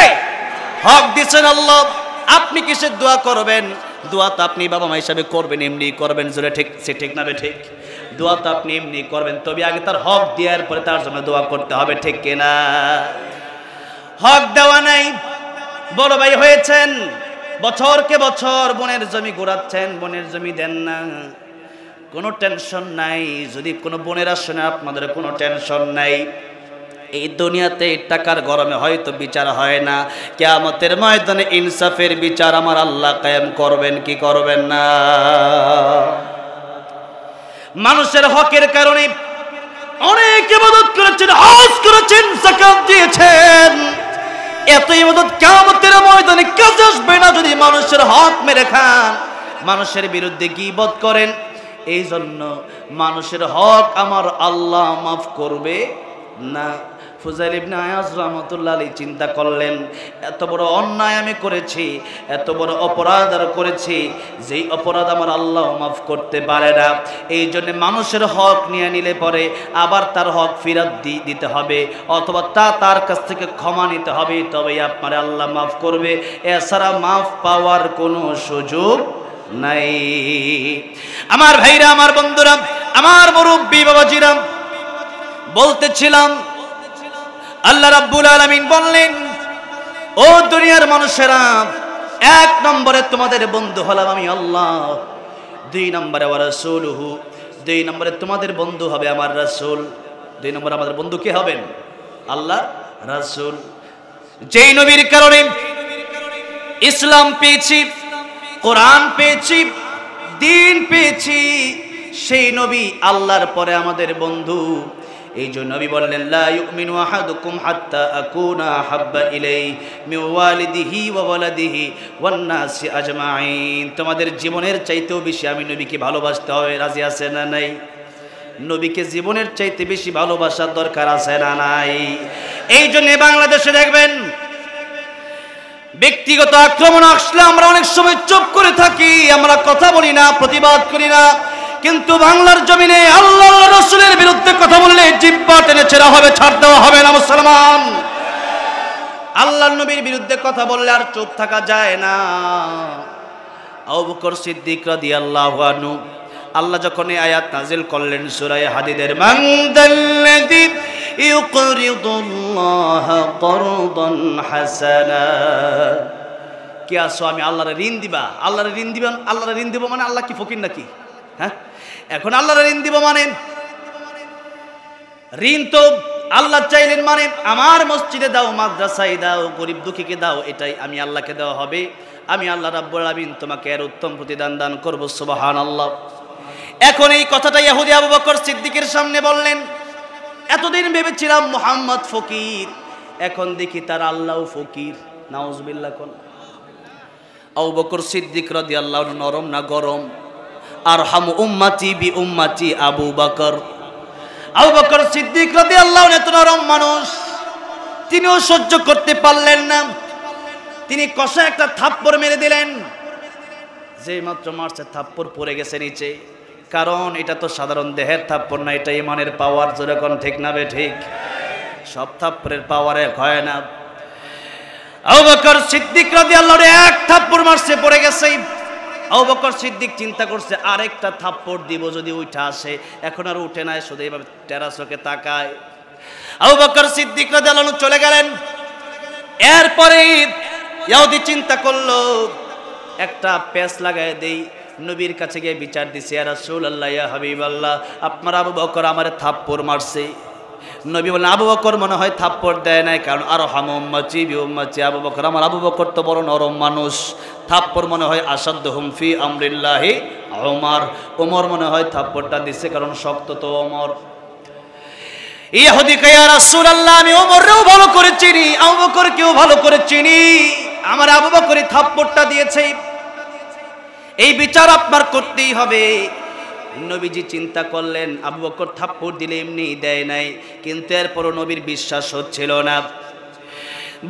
Speaker 1: হক দিয়েছেন আল্লাহ। আপনি কিসের দোয়া করবেন? দোয়া তো আপনি বাবা মা হিসাবে করবেন, এমনি করবেন। জোরে ঠিক সে ঠিক না? ঠিক। দোয়া তো আপনি এমনি করবেন, তবে আগে তার হক দেওয়ার পরে তার জন্য দোয়া করতে হবে। ঠিক কিনা? হক দেওয়া নাই, বড় ভাই হয়েছেন, বছরকে বছর বোনের জমি ঘোরাচ্ছেন, বোনের জমি দেন না, কোনো টেনশন নাই। যদি কোনো বোনেরা শোনে, আপনাদের কোনো টেনশন নাই। এই দুনিয়াতে টাকার গরমে হয়তো বিচার হয় না, কিয়ামতের ময়দানে ইনসাফের বিচার আমার আল্লাহ কায়েম করবেন কি করবেন না? মানুষের হকের কারণে অনেক ইবাদত করেছেন, হজ করেছেন, যাকাত দিয়েছেন, এত ইবাদত কিয়ামতের ময়দানে কাজে আসবে না যদি মানুষের হক মেরে খান, মানুষের বিরুদ্ধে গীবত করেন। এই জন্য মানুষের হক আমার আল্লাহ মাফ করবে না। ফুজাইল ইবনে আয়াজ রাহমাতুল্লাহ আলাইহি চিন্তা করলেন, এত বড় অন্যায় আমি করেছি, এত বড় অপরাধ আর করেছি, যেই অপরাধ আমার আল্লাহ মাফ করতে পারে না। এই জন্য মানুষের হক নিয়ে নিলে পরে আবার তার হক ফেরত দিতে হবে, অথবা তার কাছ থেকে ক্ষমা নিতে হবে, তবেই আপনার আল্লাহ মাফ করবে। এছাড়া মাফ পাওয়ার কোনো সুযোগ নাই। আমার ভাইরা, আমার বন্ধুরা, আমার মুরব্বী বাবাজিরা, বলতেছিলাম আল্লাহ রাব্বুল আলামিন বললেন, ও দুনিয়ার মানুষেরা, এক নম্বরে তোমাদের বন্ধু হলাম আমি আল্লাহ, দুই নম্বরে ওয়া রাসূলুহু, দুই নম্বরে তোমাদের বন্ধু হবে আমার রাসূল। দুই নম্বরে আমাদের বন্ধু কে হবেন? আল্লাহ রাসূল। যেই নবীর কারণে ইসলাম পেয়েছি, কোরআন পেয়েছি, দ্বীন পেয়েছি, সেই নবী আল্লাহর পরে আমাদের বন্ধু। এই জন্য নবী বললেন লা ইউমিনু আহাদুকুম হাত্তা আকুনা হাব্বা ইলাইহি মিন ওয়ালিদিহি ওয়া ওয়ালাদিহি ওয়ান নাসি আজমাইন। তোমাদের জীবনের চাইতেও বেশি আমি নবীকে ভালোবাসতে হবে, রাজি আছে না নাই? নবীকে জীবনের চাইতে বেশি ভালোবাসার দরকার আছে না নাই? এই জন্য বাংলাদেশে দেখবেন ব্যক্তিগত আক্রমণ আসলে আমরা অনেক সময় চুপ করে থাকি, আমরা কথা বলি না, প্রতিবাদ করি না। কিন্তু বাংলার জমিনে আল্লাহ রাসূলের বিরুদ্ধে কথা বললে জিহ্বা টেনে ছেঁড়া হবে, ছাড় দেওয়া হবে না মুসলমান। আল্লাহর নবীর বিরুদ্ধে কথা বললে আর চুপ থাকা যায় না। আবু বকর সিদ্দিক রাদিয়াল্লাহু আনহু, আল্লাহ যখন এই আয়াত নাজিল করলেন সূরা হাদীদের, মান দাল্লাযী ইউকরিদুল্লাহা করদান হাসানা, কি আসো আমি আল্লাহর ঋণ দিবা? আল্লাহর ঋণ দিবেন, আল্লাহর ঋণ দিব মানে আল্লাহ কি ফকির নাকি? হ্যাঁ, এখন আল্লাহর ঋণ দিব মানে ঋণ তো আল্লাহ চাইলেন মানে আমার মসজিদে দাও, মাদ্রাসায় দাও, গরিব দুঃখীকে দাও, এটাই আমি আল্লাহকে দেওয়া হবে। আমি আল্লাহ রাব্বুল আলামিন তোমাকে এর উত্তম প্রতিদান দান করব, সুবহানাল্লাহ। এখন এই কথাটা ইহুদি আবু বকর সিদ্দিকের সামনে বললেন। এতদিন ভেবেছিলাম মুহাম্মদ ফকির, এখন দেখি তার আল্লাহও ফকির, নাউজুবিল্লাহ। কোন আবু বকর সিদ্দিক রাদিয়াল্লাহু আনহু নরম না গরম? আরহামু উম্মতি বি উম্মতি আবু বকর। আবু বকর সিদ্দিক রাদিয়াল্লাহু আনহু এত নরম মানুষ, তিনিও সহ্য করতে পারলেন না। তিনি কষা একটা থাপ্পড় মেরে দিলেন। যেই মাত্র মারছে থাপ্পড় পড়ে গেছে নিচে, কারণ এটা তো সাধারণ দেহের থাপ্পড় না, এটা ইমানের পাওয়ার। যেরকম ঠিক না বে ঠিক? সব থাপ্পড়ের পাওয়ারে হয় না। আবু বকর সিদ্দিক রাদিয়াল্লাহু আনহু এক থাপ্পড় মারছে, পড়ে গেছে। আবু বকর সিদ্দিক চিন্তা করছে আরেকটা থাপ্পড় দিব, যদি উঠে আসে। এখন আর উঠে নাই, শুধু এইভাবে টেরা চোখে তাকায়। আবু বকর সিদ্দিক রাদিয়াল্লাহু আনহু চলে গেলেন। এরপরে ইহুদি চিন্তা করলো একটা পেঁচ লাগায় দেই, নবীর কাছে গিয়ে বিচার দিছে, ইয়া রাসূলুল্লাহ, ইয়া হাবিবাল্লাহ, আপনার আবু বকর আমারে থাপ্পড় মারছে। নবী বলেন আবু বকর মনে হয় থাপ্পড় দেয় নাই, কারণ আরহামু উম্মতি বি উম্মতি আবু বকর, আমার আবু বকর তো বড় নরম মানুষ। থাপ্পড় মনে হয় আসাদ্দুহুম ফি আমরিল্লাহি ওমর, ওমর মনে হয় থাপ্পড়টা দিছে, কারণ শক্ত তো ওমর। ইহুদি কয় ইয়া রাসূলুল্লাহ, আমি ওমরকেও ভালো করে চিনি, আবু বকরকেও ভালো করে চিনি, আমার আবু বকরই থাপ্পড়টা দিয়েছে, এই বিচার আপনার করতেই হবে। নবীজি চিন্তা করলেন আবু বকর থাপ্পড় দিলে এমনি দেয় নাই, কিন্তু এরপরও নবীর বিশ্বাস হচ্ছিল না।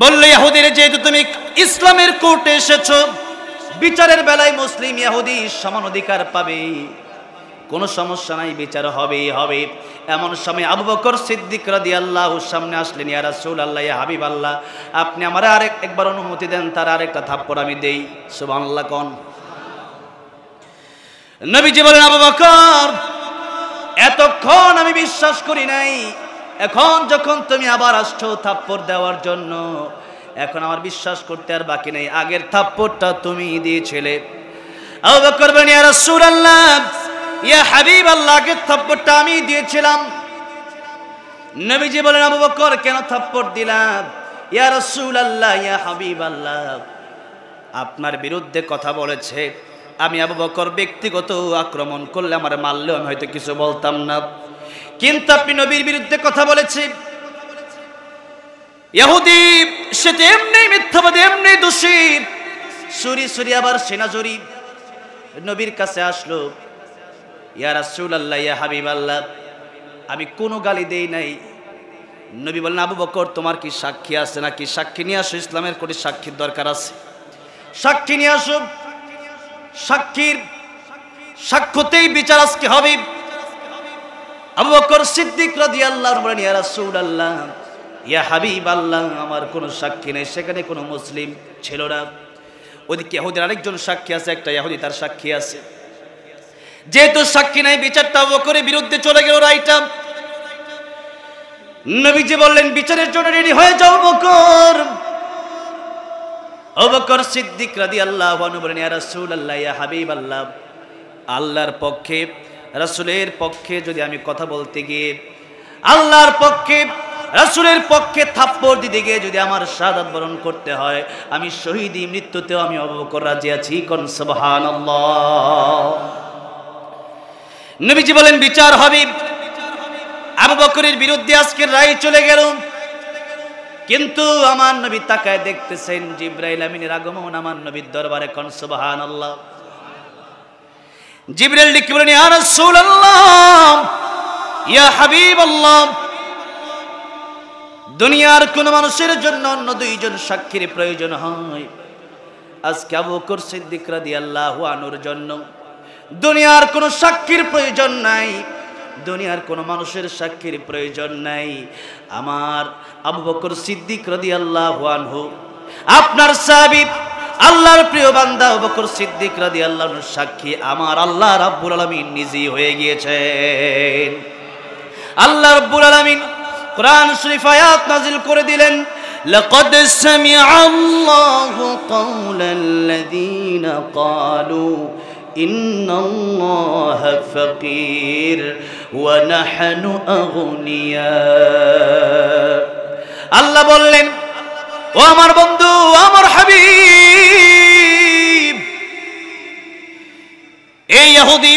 Speaker 1: বলল ইহুদির, যেহেতু তুমি ইসলামের কোর্টে এসেছো, বিচারের বেলায় মুসলিম ইহুদি সমান অধিকার পাবে, কোনো সমস্যা নাই, বিচার হবেই হবে। এমন সময় আবু বকর সিদ্দিক রাদিয়াল্লাহু সামনে আসলেন, ইয়া রাসূলুল্লাহ, ইয়া হাবিবাল্লাহ, আপনি আমারে একবার অনুমতি দেন, তার আরেকটা থাপ্পড় আমি দেই। সুবহানাল্লাহ কোন। নবীজি বলেন আবু বকর, এতক্ষণ আমি বিশ্বাস করি নাই, এখন যখন তুমি আবার আসছো থাপ্পড় দেওয়ার জন্য, এখন আমার বিশ্বাস করতে আর বাকি নেই, আগের থাপ্পড়টা তুমি দিয়েছিলে। আবু বকর বলেন, ইয়া রাসূলুল্লাহ, ইয়া হাবিবাল্লাহ, আগের থাপ্পড়টা আমি দিয়েছিলাম। নবীজি বলেন আবু বকর, কেন থাপ্পড় দিলাম? ইয়া রাসূলুল্লাহ, ইয়া হাবিবাল্লাহ, আপনার বিরুদ্ধে কথা বলেছে, আমি আবু বকর ব্যক্তিগত আক্রমণ করলে আমার মারলেও আমি হয়তো কিছু বলতাম না, কিন্তু আপনি নবীর বিরুদ্ধে কথা বলেছে। ইহুদি সে এমনি মিথ্যাবাদী, এমনি দোষী, সুরি সুরি আবার সেনা জড়ি নবীর কাছে আসলো। ইয়া রাসূলুল্লাহ, ইয়া হাবিবাল্লাহ, আমি কোনো গালি দেই নাই। নবী বললেন আবু বকর, তোমার কি সাক্ষী আছে নাকি? সাক্ষী নিয়ে আসো, ইসলামের কোটি সাক্ষীর দরকার আছে, সাক্ষী নিয়ে আসো। সাক্ষীর সাক্ষ্যতেই বিচার আজকে হবে। আবু বকর সিদ্দিক রাদিয়াল্লাহু আনহু বলেন, ইয়া রাসূলুল্লাহ, ইয়া হাবিবাল্লাহ, আমার কোনো সাক্ষী নেই। সেখানে কোনো মুসলিম ছিল না। ওদিকে ইহুদির আরেকজন সাক্ষী আছে, একটা ইহুদি তার সাক্ষী আছে। যেহেতু সাক্ষী নাই, বিচারটা আবু বকরের বিরুদ্ধে চলে গেল রাইটা। নবীজি বললেন, বিচারের জন্য রেডি হয়ে যাও বকর। আবু বকর সিদ্দিক রাদিয়াল্লাহু আনহু বলেন, ইয়া রাসূলুল্লাহ, ইয়া হাবিবাল্লাহ, আল্লাহর পক্ষে, রাসূলের পক্ষে যদি আমি কথা বলতে গিয়ে, আল্লাহর পক্ষে, রাসূলের পক্ষে থাপ্পড় দিতে গিয়ে যদি আমার শাহাদাত বরণ করতে হয়, আমি শহীদি মৃত্যুতেও আমি আবু বকর রাজি আছি। কোন সুবহানাল্লাহ। নবীজি বলেন বিচার হবে। আবু বকরের বিরুদ্ধে আজকের রায় চলে গেল, কিন্তু আমার নবী তাকায় দেখতেছেন জিবরাইল আমিনের আগমন আমার নবীর দরবারে। কোন সুবহানাল্লাহ। জিবরাইল ডেকে বলেন, ইয়া রাসূলুল্লাহ, ইয়া হাবিবাল্লাহ, দুনিয়ার কোন মানুষের জন্য অন্য দুইজন সাক্ষীর প্রয়োজন হয়, আজকে আবু বকর সিদ্দিক রাদিয়াল্লাহু আনহুর জন্য দুনিয়ার কোন সাক্ষীর প্রয়োজন নাই, দুনিয়ার কোন মানুষের সাক্ষীর প্রয়োজন নাই। আমার আবু বকর সিদ্দিক রাদিয়াল্লাহু আনহু, আপনার সাহাবী, আল্লাহর প্রিয় বান্দা আবু বকর সিদ্দিক রাদিয়াল্লাহু আনহু সাক্ষী আমার আল্লাহ রাব্বুল আলামিন নিজেই হয়ে গিয়েছেন। আল্লাহ রাব্বুল আলামিন কুরআন শরীফ আয়াত নাযিল করে দিলেন, লাকাদ সামিআ আল্লাহু কাওলাল্লাযীনা ক্বালু ইন্নাল্লাহা ফাকীর ওয়া নাহনু আগনিয়া। আল্লাহ বললেন, ও আমার বন্ধু, আমার হাবিব, এই ইহুদি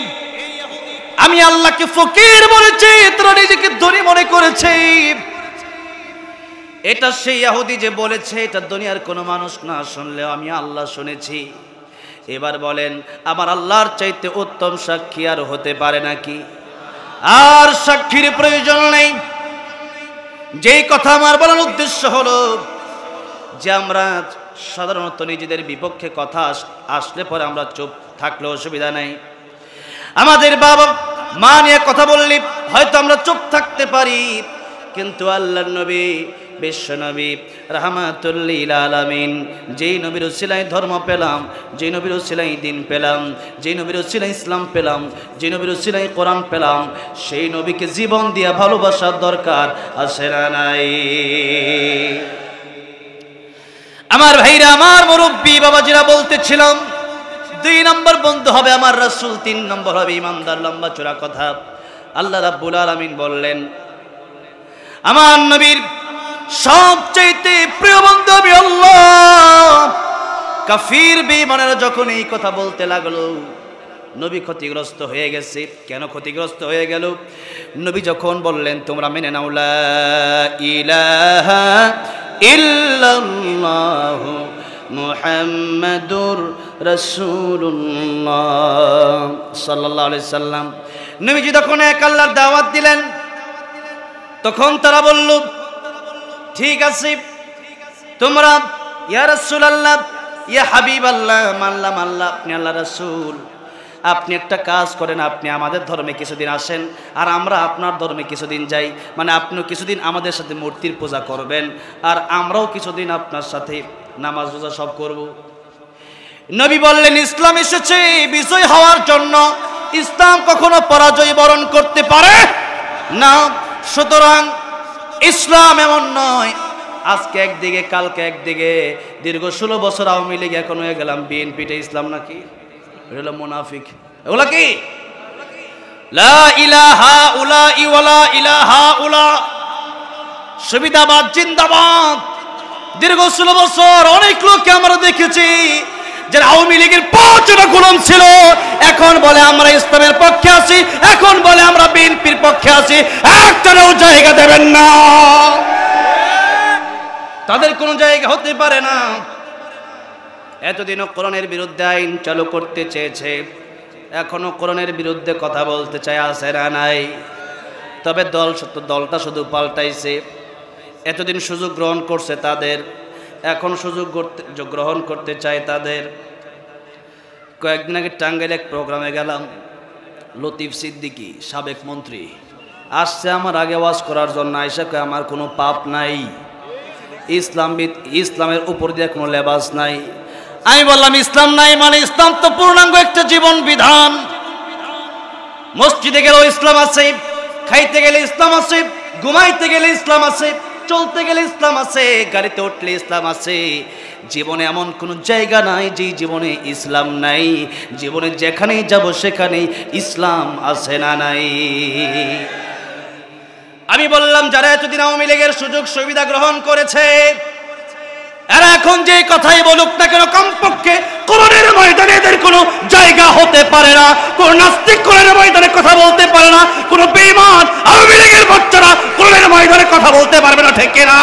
Speaker 1: আমি আল্লাহকে ফকির বলেছি, তোরা নিজেকে ধনী মনে করেছে। এটা সেই ইহুদি যে বলেছে, এটা দুনিয়ার কোনো মানুষ না শুনলেও আমি আল্লাহ শুনেছি। এবার বলেন, আমার আল্লাহর চাইতে উত্তম সাক্ষী আর হতে পারে নাকি? আর সাক্ষীর প্রয়োজন নেই। যেই কথা আমার বলার উদ্দেশ্য হলো যে আমরা সাধারণত নিজেদের বিপক্ষে কথা আসলে পরে আমরা চুপ থাকলে অসুবিধা নাই। আমাদের বাবা মা নিয়ে কথা বললে হয়তো আমরা চুপ থাকতে পারি, কিন্তু আল্লাহর নবী, বিশ্ব নবী রাহমাতুল লিল আলামিন, যেই নবীর উসিলায় ধর্ম পেলাম, যেই নবীর উসিলায় দ্বীন পেলাম, যেই নবীর উসিলায় ইসলাম পেলাম, যেই নবীর উসিলায় কোরআন পেলাম, সেই নবীকে জীবন দিয়া ভালোবাসার দরকার আছে না নাই? আমার ভাইরা, আমার মুরব্বী বাবাজিরা বলতেছিলাম, 2 নম্বর বন্ধু হবে আমার রাসূল, 3 নম্বর হবে ইমানদার। লম্বা চূড়া কথা। আল্লাহ রাব্বুল আলামিন বললেন, আমার নবীর সবচাইতে প্রিয় বন্ধু আমি আল্লাহ। কাফির বেঈমানেরা যখন এই কথা বলতে লাগলো, নবী ক্ষতিগ্রস্ত হয়ে গেছে। কেন ক্ষতিগ্রস্ত হয়ে গেল? নবী যখন বললেন, তোমরা মেনে নাও লা ইলাহা ইল্লাল্লাহু মুহাম্মাদুর রাসূলুল্লাহ সাল্লাল্লাহু আলাইহি সাল্লাম, নবীজি যখন এক আল্লাহর দাওয়াত দিলেন, তখন তারা বলল, ঠিক আছে, তোমরা ইয়া রাসূলুল্লাহ, ইয়া হাবিবাল্লাহ, মানলাম আল্লাহ আপনি আল্লাহ রাসূল, আপনি একটা কাজ করেন, আপনি আমাদের ধর্মে কিছুদিন আসেন আর আমরা আপনার ধর্মে কিছুদিন যাই। মানে আপনিও কিছুদিন আমাদের সাথে মূর্তির পূজা করবেন আর আমরাও কিছুদিন আপনার সাথে নামাজ রোজা সব করব। নবী বললেন, ইসলাম এসেছে বিজয় হওয়ার জন্য, ইসলাম কখনো পরাজয় বরণ করতে পারে না। সুতরাং ইসলাম এমন নয় আজকে একদিকে কালকে একদিকে। দীর্ঘ 16 বছর আওয়ামী লীগ, এখন হয়ে গেলাম বিএনপিটা ইসলাম নাকি? এটা মুনাফিক। এগুলা কি? লা ইলাহা উলা ওয়ালা ইলাহা উলা, সুবিধাবাদ জিন্দাবাদ। দীর্ঘ 16 বছর অনেক লোককে আমরা দেখেছি যারা আওয়ামী লীগের 5 গোলাম ছিল, এখন বলে আমরা ইসলামের পক্ষে আছি, এখন বলে আমরা বিএনপির পক্ষে আছি। একটাও জায়গা দেবেন না, তাদের কোনো জায়গা হতে পারে না। এতদিনও কোরআনের বিরুদ্ধে আইন চালু করতে চেয়েছে, এখনো কোরআনের বিরুদ্ধে কথা বলতে চায়, আছে না নাই? তবে দলটা শুধু পাল্টাইছে। এতদিন সুযোগ গ্রহণ করছে তাদের, এখন সুযোগ গ্রহণ করতে চায় তাদের। কয়েকদিন আগে টাঙ্গাইলে এক প্রোগ্রামে গেলাম, লতিফ সিদ্দিকী সাবেক মন্ত্রী আসছে আমার আগে ওয়াজ করার জন্য। আয়েশা কয়, আমার কোনো পাপ নাই, ইসলামের উপর দিয়ে কোনো লেবাস নাই। আমি বললাম, ইসলাম নাই মানে? ইসলাম তো পূর্ণাঙ্গ একটা জীবন বিধান। মসজিদে গেলেও ইসলাম আছে, খাইতে গেলে ইসলাম আছে, ঘুমাইতে গেলে ইসলাম আছে, চলতে গেলে ইসলাম আছে, গাড়িতে উঠলে ইসলাম আছে। জীবনে এমন কোনো জায়গা নাই যে জীবনে ইসলাম নাই। জীবনে যেখানেই যাব সেখানেই ইসলাম আছে না নাই? আমি বললাম, যারা এতদিন আওয়ামী লীগের সুযোগ সুবিধা গ্রহণ করেছে, এরা এখন যে কথাই বলুক না কেন, কমপক্ষে কোরআনের ময়দানে এদের কোনো জায়গা হতে পারে না, কোন নাস্তিক কোরআনের ময়দানে কথা বলতে পারে না, কোন বেঈমান আওয়ামী লীগের বাচ্চারা কোরআনের ময়দানে কথা বলতে পারবে না, ঠিক কিনা?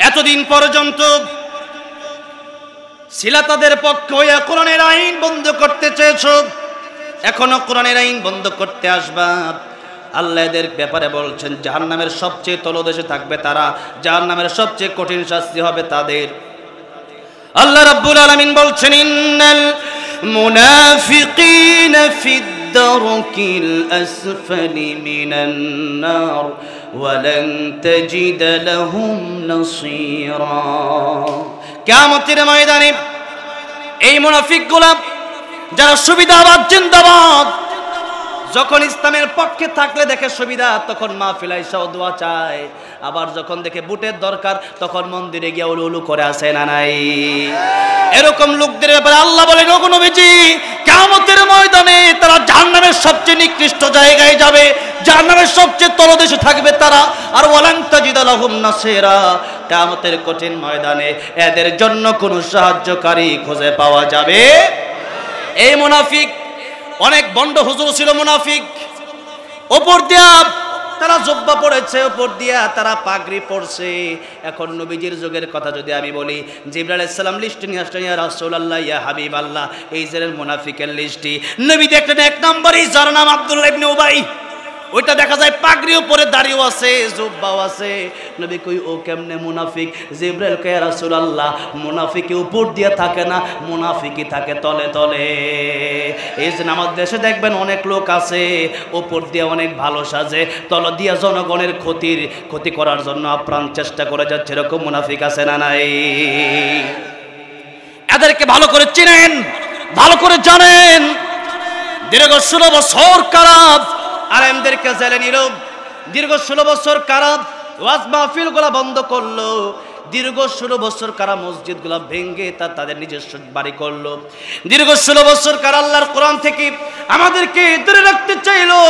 Speaker 1: এতদিন পর্যন্ত ছিলা তাদের পক্ষে হইয়া কোরআনের আইন বন্ধ করতে চেয়েছ, এখনো কোরআনের আইন বন্ধ করতে আসবা। আল্লাহ এদের ব্যাপারে বলছেন জাহান্নামের সবচেয়ে তলদেশে থাকবে তারা, জাহান্নামের সবচেয়ে কঠিন শাস্তি হবে তাদের। আল্লাহ রাব্বুল আলামিন বলছেন ইন্নাল মুনাফিকিনা ফিদ দারকিল আসফালি মিনান নার ওয়ালান তাজিদ লাহুম নাসীরা। কিয়ামতের ময়দানে এই মুনাফিকগুলা যারা সুবিধাবাদ জিন্দাবাদ, যখন ইসলামের পক্ষে থাকলে দেখে সুবিধা তখন মাহফিল আইসা দোয়া চায়, আবার যখন দেখে বুটের দরকার তখন মন্দিরে গিয়ে উলু উলু করে আসে না নাই। এরকম লোকদের ব্যাপারে আল্লাহ বলেন ওগো নবীজি কিয়ামতের ময়দানে তারা জাহান্নামের সবচেয়ে নিকৃষ্ট জায়গায় যাবে, জাহান্নামের সবচেয়ে তলদেশে থাকবে তারা। আর ওয়ালান তাজিদ লাহুম নাসীরা, কিয়ামতের কঠিন ময়দানে এদের জন্য কোনো সাহায্যকারী খুঁজে পাওয়া যাবে। এই মুনাফিক অনেক বন্ড হুজুর ছিল মুনাফিক, ওপর দিয়া তারা জুব্বা পড়েছে, ওপর দিয়া তারা পাগড়ি পড়ছে। এখন নবীজির যুগের কথা যদি আমি বলি, জিবরাইল আলাইহিস সালাম লিস্ট নিয়ে আসলেন, ইয়া রাসূলুল্লাহ ইয়া হাবিবাল্লাহ, এই যে মুনাফিকের লিস্টটি নবী দেখলেন। এক নম্বরই যার নাম আব্দুল্লাহ ইবনে উবাই, ওইটা দেখা যায় পাগড়িও পরে দাড়িও আছে, জুব্বাও আছে। নবী কই ও কেমনে মুনাফিক? জিবরাইল কয় ইয়া রাসূলুল্লাহ মুনাফিকি উপর দিয়ে থাকে না, মুনাফিকি থাকে তলে তলে। এই যে আমাদের দেশে দেখবেন অনেক লোক আছে উপর দিয়ে অনেক ভালো সাজে, তল দিয়ে জনগণের ক্ষতি করার জন্য আপ্রাণ চেষ্টা করে যাচ্ছে, এরকম মুনাফিক আছে না নাই? এদেরকে ভালো করে চিনেন, ভালো করে জানেন। দীর্ঘ 16 বছর কারাব আলেমদেরকে জেলে নিল, দীর্ঘ 16 বছর কারাব ওয়াজ মাহফিল গুলা বন্ধ করলো, দীর্ঘ 16 বছর কারা মসজিদ গুলা ভেঙ্গে তাদের নিজস্ব বাড়ি করলো, দীর্ঘ 16 বছর কারা আল্লাহর কোরআন থেকে আমাদেরকে দূরে রাখতে চাইলো।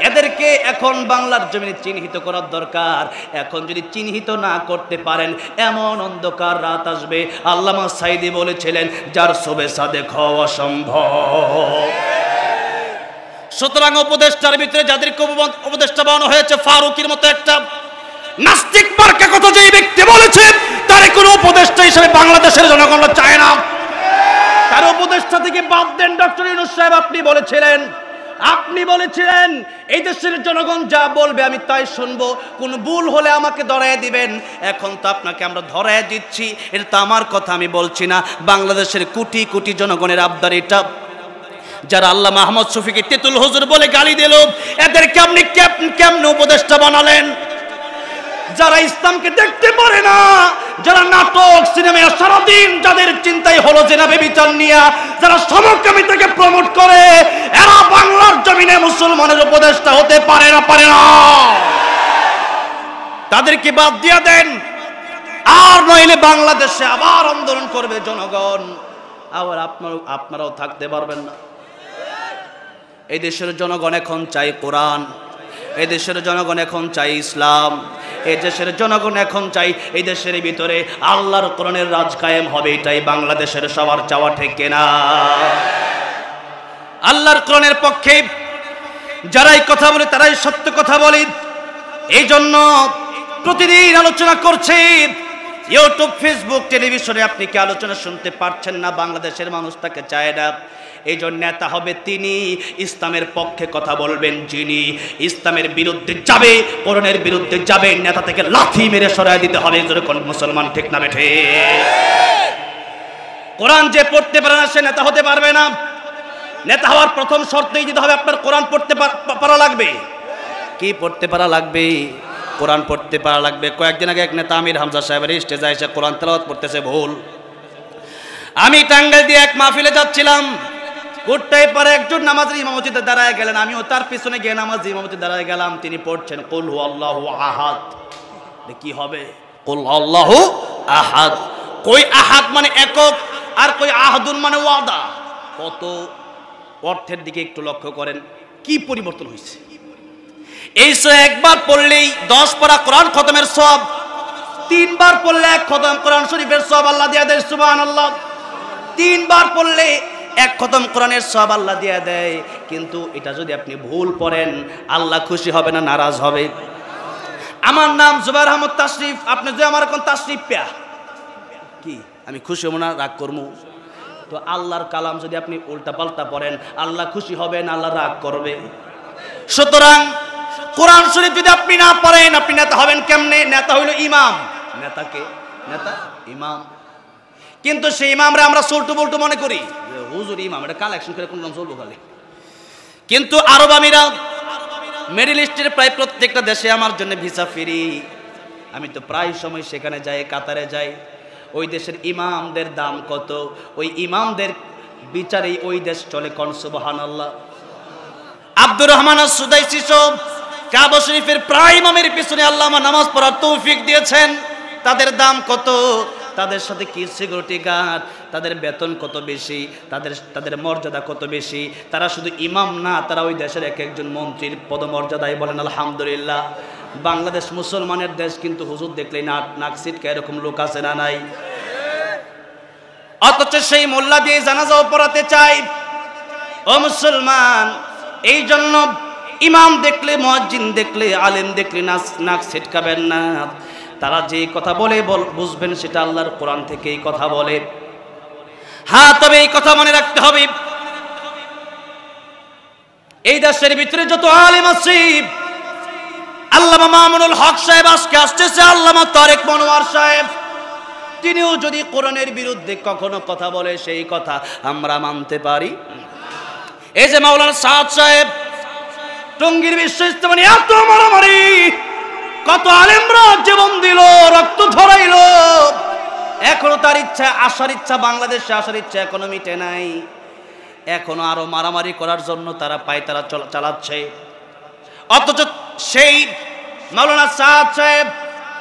Speaker 1: এদেরকে এখন বাংলার জমিনে চিহ্নিত করার দরকার। এখন যদি চিহ্নিত না করতে পারেন এমন অন্ধকার রাত আসবে, আল্লামা সাইদি বলেছিলেন যার শোবে সাদেক হওয়া সম্ভব। সুতরাং উপদেষ্টার ভিতরে যাদেরকে উপদেষ্টা বানানো হয়েছে, ফারুকির মতো একটা নাস্তিক মার্কা কথা যেই ব্যক্তি বলেছে, তার কোনো উপদেষ্টা হিসেবে বাংলাদেশের জনগণ চায় না। তার উপদেষ্টা থেকে বাদ দেন। ডক্টর ইউনূস সাহেব আপনি বলেছিলেন এই দেশের জনগণ যা বলবে আমি তাই শুনবো, কোন ভুল হলে আমাকে ধরায় দিবেন। এখন তো আপনাকে আমরা ধরায় দিচ্ছি, এটা তো আমার কথা আমি বলছি না, বাংলাদেশের কোটি কোটি জনগণের আবদার এটা। যারা আল্লাহ মাহমুদ শফিকে তেতুল হুজুর বলে গালি দিল, এদেরকে আপনি কেমনে উপদেষ্টা বানালেন? যারা ইসলামকে দেখতে পারে না, যারা নাটক সিনেমা সারাদিন যাদের চিন্তাই হলো জেনা ব্যভিচার নিয়ে, যারা সমকামিতাকে প্রমোট করে, এরা বাংলার জমিনে মুসলমানের উপদেষ্টা হতে পারে না। তাদেরকে বাদ দিয়ে দেন, আর নইলে বাংলাদেশে আবার আন্দোলন করবে জনগণ, আবার আপনারাও থাকতে পারবেন না। এই দেশের জনগণ এখন চাই কোরআন, এই দেশের জনগণ এখন চাই ইসলাম, এই দেশের জনগণ এখন চাই এই দেশের ভিতরে আল্লাহর কোরআনের রাজ কায়েম হবে, এটাই বাংলাদেশের সবার চাওয়া, ঠিক কিনা? আল্লাহর কোরআনের পক্ষে যারাই কথা বলে তারাই সত্য কথা বলে, এই জন্য প্রতিদিন আলোচনা করছে। ইউটিউব, ফেসবুক, টেলিভিশনে আপনি কি আলোচনা শুনতে পারছেন না? বাংলাদেশের মানুষ তাকে চায় না। এই জন্য নেতা হবে তিনি, ইসলামের পক্ষে কথা বলবেন যিনি, ইসলামের বিরুদ্ধে যাবে, কোরআনের বিরুদ্ধে যাবে, নেতা থেকে লাথি মেরে সরায় দিতে হবে। যেরকম মুসলমান, ঠিক না বেঠে? কোরআন যে পড়তে পারে না সে নেতা হতে পারবে না। নেতা হওয়ার প্রথম শর্তই দিতে হবে আপনার কোরআন পড়তে পারা লাগবে। কি পড়তে পারা লাগবে? কোরআন পড়তে পারা লাগবে। কয়েকদিন আগে এক নেতা আমির হামজা সাহেবের স্টেজে এসে কোরআন তেলাওয়াত করতেছে ভুল। আমি টাঙ্গাইল দিয়ে এক মাহফিলে যাচ্ছিলাম, কোটটাই পরে একজন নামাজের ইমামতিতে দাঁড়ায় গেলেন, আমিও তার পিছনে গিয়ে নামাজের ইমামতিতে দাঁড়ায় গেলাম। তিনি পড়ছেন কুল হু আল্লাহু আহাদ। কি হবে? কুল আল্লাহু আহাদ। কই আহাদ মানে একক, আর কই আহাদুন মানে ওয়াদা। কত অর্থের দিকে একটু লক্ষ্য করেন, কি পরিবর্তন হয়েছে। এই সূরা একবার পড়লেই 10 পারা কোরআন খতমের সওয়াব, 3 বার পড়লে 1 খতম কোরআন শরীফের সওয়াব আল্লাহ দিয়ে দেয়। সুবহানাল্লাহ। 3 বার পড়লে 1 খতম কোরআনের সওয়াব আল্লাহ দিয়ে দেয়। কিন্তু এটা যদি আপনি ভুল পড়েন, আল্লাহ খুশি হবে না নারাজ হবে? আমার নাম জুবাইর আহমদ তাশরিফ, আপনি যদি আমার কোন তাশরিফ পেয়া কি আমি খুশি হব না রাগ করবো? তো আল্লাহর কালাম যদি আপনি উল্টা পাল্টা পড়েন, আল্লাহ খুশি হবে না আল্লাহ রাগ করবে? সুতরাং কোরআন শরীফ যদি আপনি না পড়েন, আপনি নেতা হবেন কেমনে? নেতা হইল ইমাম। নেতাকে নেতা ইমাম, কিন্তু সেই ইমামরা আমরা সল্টু বল্টু মনে করি, হুজুর ইমাম, এটা কালেকশন করে কোন নাম চলবো খালি। কিন্তু আরব আমিরাত, মিডল ইস্টের প্রায় প্রত্যেকটা দেশে আমার জন্য ভিসা ফ্রি। আমি তো প্রায় সময় সেখানে যাই, কাতারে যাই। ওই দেশের ইমামদের দাম কত, ওই ইমামদের বিচারেই ওই দেশ চলে। কোন সুবহানাল্লাহ। আব্দুর রহমান আস-সুদাইসি সব কাবা শরীফের প্রায় ইমামের পিছনে আল্লাহ আমার নামাজ পড়ার তৌফিক দিয়েছেন। তাদের দাম কত, তাদের সাথে কি সিকিউরিটি গার্ড, তাদের বেতন কত বেশি, তাদের মর্যাদা কত বেশি। তারা শুধু ইমাম না, তারা ওই দেশের এক একজন মন্ত্রীর পদমর্যাদায়। বলেন আলহামদুলিল্লাহ। বাংলাদেশ মুসলমানের দেশ, কিন্তু হুজুর দেখলেই নাক সিটকা এরকম লোক আছে না নাই? অথচ সেই মোল্লা দিয়ে জানাজাও পড়াতে চাই। ও মুসলমান, এই জন্য ইমাম দেখলে, মুয়াজ্জিন দেখলে, আলেম দেখলে নাক সিটকাবেন না। তারা যে কথা বলে বুঝবেন সেটা আল্লাহর কোরআন থেকেই কথা বলে। হ্যাঁ, তবে এই কথা মনে রাখতে হবে, এই দেশের ভিতরে যত আলেম আছে, আল্লামা মামুনুল হক সাহেব আজকে আসতেছে, আল্লামা তারেক মনোয়ার সাহেব, তিনিও যদি কোরআনের বিরুদ্ধে কখনো কথা বলে, সেই কথা আমরা মানতে পারি? এই যে মাওলানা সাদ সাহেব টঙ্গীর বিশ্ব ইজতেমা এত মারামারি, কত আলেমরা জীবন দিল, রক্ত ঝরাইল, এখনো তার ইচ্ছা আসার ইচ্ছা, বাংলাদেশে আসার ইচ্ছা এখনো মিটে নাই। এখনো আরো মারামারি করার জন্য তারা পায়তারা চালাচ্ছে। অথচ সেই মাওলানা সাদ সাহেব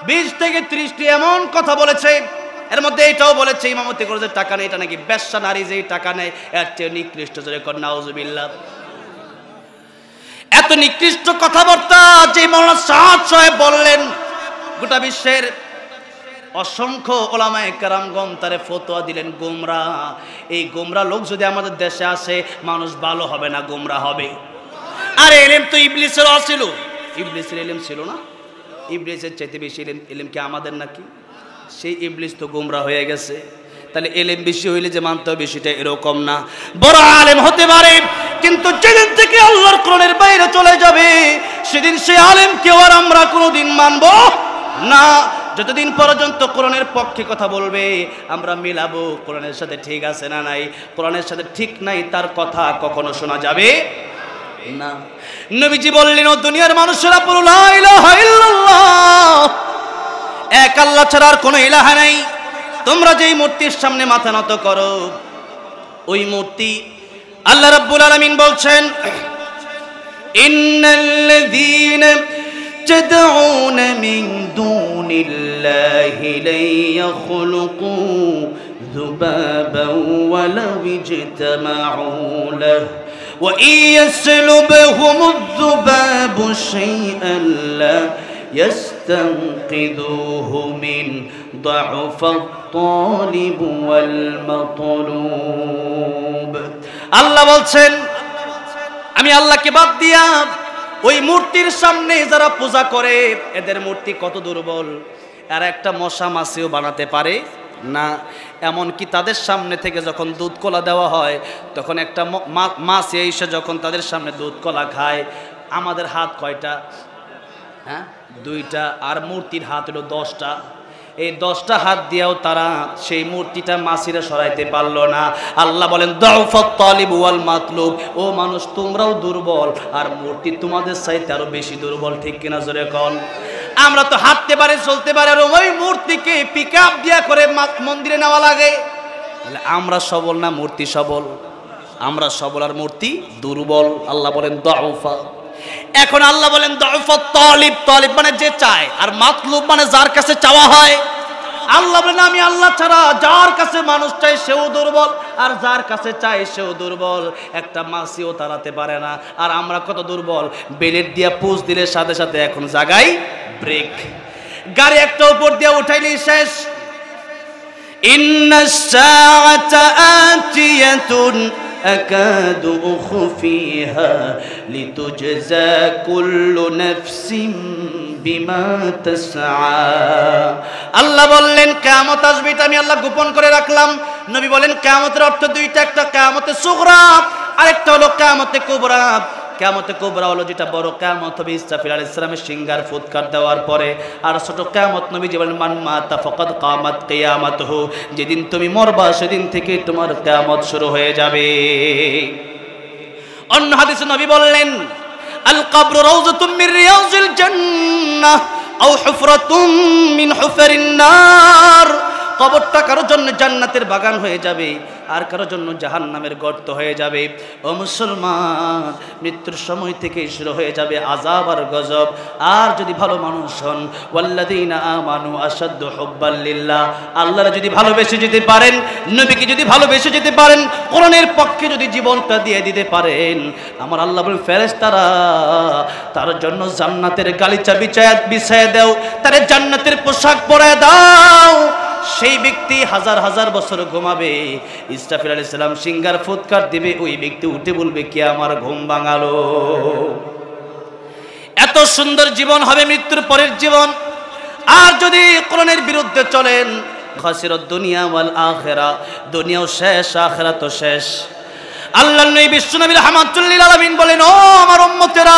Speaker 1: 20 থেকে 30টি এমন কথা বলেছে, এর মধ্যে এটাও বলেছে ইমামতি করে যে টাকা নেই, এটা নাকি বেশ্যা নারী যেই টাকা নেয় এর চেয়ে নিকৃষ্ট। জোরে কর নাউজুবিল্লাহ। এত নিকৃষ্ট কথাবার্তা যে মাওলানা সাদ সাহেব বললেন, গোটা বিশ্বের অসংখ্য ওলামায়ে কেরামগণ তারে ফতোয়া দিলেন গোমরাহ। এই গোমরাহ লোক যদি আমাদের দেশে আসে, মানুষ ভালো হবে না, গোমরাহ হবে। আর ইলম তো ইবলিসের ছিল, ইবলিসের ইলম ছিল না? ইবলিসের চাইতে বেশি ইলম কি আমাদের নাকি? সেই ইবলিস তো গোমরাহ হয়ে গেছে। তাহলে ইলম বেশি হইলে যে মানতে হবে সেটা এরকম না। বড় আলেম হতে পারে, কিন্তু যেদিন থেকে আল্লাহর কোরআনের বাইরে চলে যাবে, সেদিন সেই আলেমকে আর আমরা কোনোদিন মানব না। যতদিন পর্যন্ত কোরআনের পক্ষে কথা বলবে, আমরা মিলাবো কোরআনের সাথে ঠিক আছে না নাই। কোরআনের সাথে ঠিক নাই, তার কথা কখনো শোনা যাবে না। নবীজি বললেন, ও দুনিয়ার মানুষেরা বলো লা ইলাহা ইল্লাল্লাহ, এক আল্লাহ ছাড়া আর কোনো ইলাহা নাই। তোমরা যেই মূর্তির সামনে মাথা নত করো, ওই মূর্তি আল্লাহ রাব্বুল আলামিন বলছেন, ইন্নাল্লাযীনা تدعون من دون الله لن يخلقوا ذبابا ولو اجتمعوا له وإن يسلبهم الذباب شيئا لا يستنقذوه من ضعف الطالب والمطلوب। আল্লাহ বলছেন, আমি আল্লাহকে বাদ দিয়া ওই মূর্তির সামনে যারা পূজা করে, এদের মূর্তি কত দুর্বল, আর একটা মশা মাছিও বানাতে পারে না। এমনকি তাদের সামনে থেকে যখন দুধ কলা দেওয়া হয়, তখন একটা মাছ এসে যখন তাদের সামনে দুধ কলা খায়, আমাদের হাত কয়টা? হ্যাঁ, 2টা, আর মূর্তির হাত হলো 10টা। এই 10টা হাত দিয়েও তারা সেই মূর্তিটা মাছিরে সরাইতে পারলো না। আল্লাহ বলেন, দাউফাত তালিব ওয়াল মাতলুব, ও মানুষ তোমরাও দুর্বল, আর মূর্তি তোমাদের চাইতে আরো বেশি দুর্বল। ঠিক কিনা জোরে কোন? আমরা তো হাঁটতে পারি, চলতে পারি, আর ওই মূর্তিকে পিকআপ দিয়া করে মন্দিরে নেওয়া লাগে। তাহলে আমরা সবল না মূর্তি সবল? আমরা সবল আর মূর্তি দুর্বল। আল্লাহ বলেন দাউফা। এখন আল্লাহ বলেন দাউফাত তালিব, তালিব মানে যে চায়, আর মাতলুব মানে যার কাছে চাওয়া হয়। আল্লাহ বলেন আমি আল্লাহ ছাড়া যার কাছে মানুষ চাই সেও দুর্বল, আর যার কাছে চাই সেও দুর্বল। একটা মাছিও তাড়াতে পারে না। আর আমরা কত দুর্বল, বেলেট দিয়া পুষ দিলে সাথে সাথে এখন জাগাই ব্রেক, গাড়ি একটা উপর দিয়ে উঠাইলেই শেষ। ইন্নাস সাআতা আতিয়াতুন আকাদু উখফিহা লিতুজজা কুল্লু নাফসিন বিমা তাসআ। আল্লাহ বললেন কিয়ামত আসবে, এটা আমি আল্লাহ গোপন করে রাখলাম। নবী বলেন কিয়ামতের অর্থ দুইটা, একটা কিয়ামতে সুগরা, আরেকটা হলো কিয়ামতে কুবরা। কিয়ামতে কুবরা হলো যেটা বড় কিয়ামত হবে ইসরাফিল আলাইহিস সালামের সিংহার ফুৎকার দেওয়ার পরে। আর ছোট কিয়ামত নবী বলেন মান মাতা ফাকাদ কামাত কিয়ামাতুহু, যেদিন তুমি মরবা সেদিন থেকে তোমার কিয়ামত শুরু হয়ে যাবে। অন্য হাদিসে নবী বললেন আল কবরু রাউযাতুম মিন রিয়াজিল জান্নাহ আও হুফরাতুম মিন হুফারিন নার। কবরটা কারো জন্য জান্নাতের বাগান হয়ে যাবে, আর কারো জন্য জাহান্নামের গর্ত হয়ে যাবে। ও মুসলমান, মৃত্যুর সময় থেকে শুরু হয়ে যাবে আযাব আর গজব। আর যদি ভালো মানুষ হন, ওয়াল্লাযীনা আমানু আশাদ্দু হুব্বাল লিল্লাহ, আল্লাহর যদি ভালোবেসে যেতে পারেন, নবীকে যদি ভালোবেসে যেতে পারেন, কোরআনের পক্ষে যদি জীবনটা দিয়ে দিতে পারেন, আমার আল্লাহ বলেন ফেরেশতারা তার জন্য জান্নাতের গালিচা বিছায়া দাও, তার জান্নাতের পোশাক পরায় দাও। সেই ব্যক্তি হাজার হাজার বছর ঘুমাবে, ইসরাফিল আলাইহিস সালাম সিংহার ফুৎকার দিবে, ওই ব্যক্তি উঠে বলবে কে আমার ঘুম ভাঙালো। এত সুন্দর জীবন হবে মৃত্যুর পরের জীবন। আর যদি কোরআনের বিরুদ্ধে চলেন, খাসিরাত দুনিয়া ওয়াল আখিরা, দুনিয়াও শেষ আখিরাতও শেষ। আল্লাহর নবী বিশ্বনবী রাহমাতুল লিল আলামিন বলেন, ও আমার উম্মতেরা,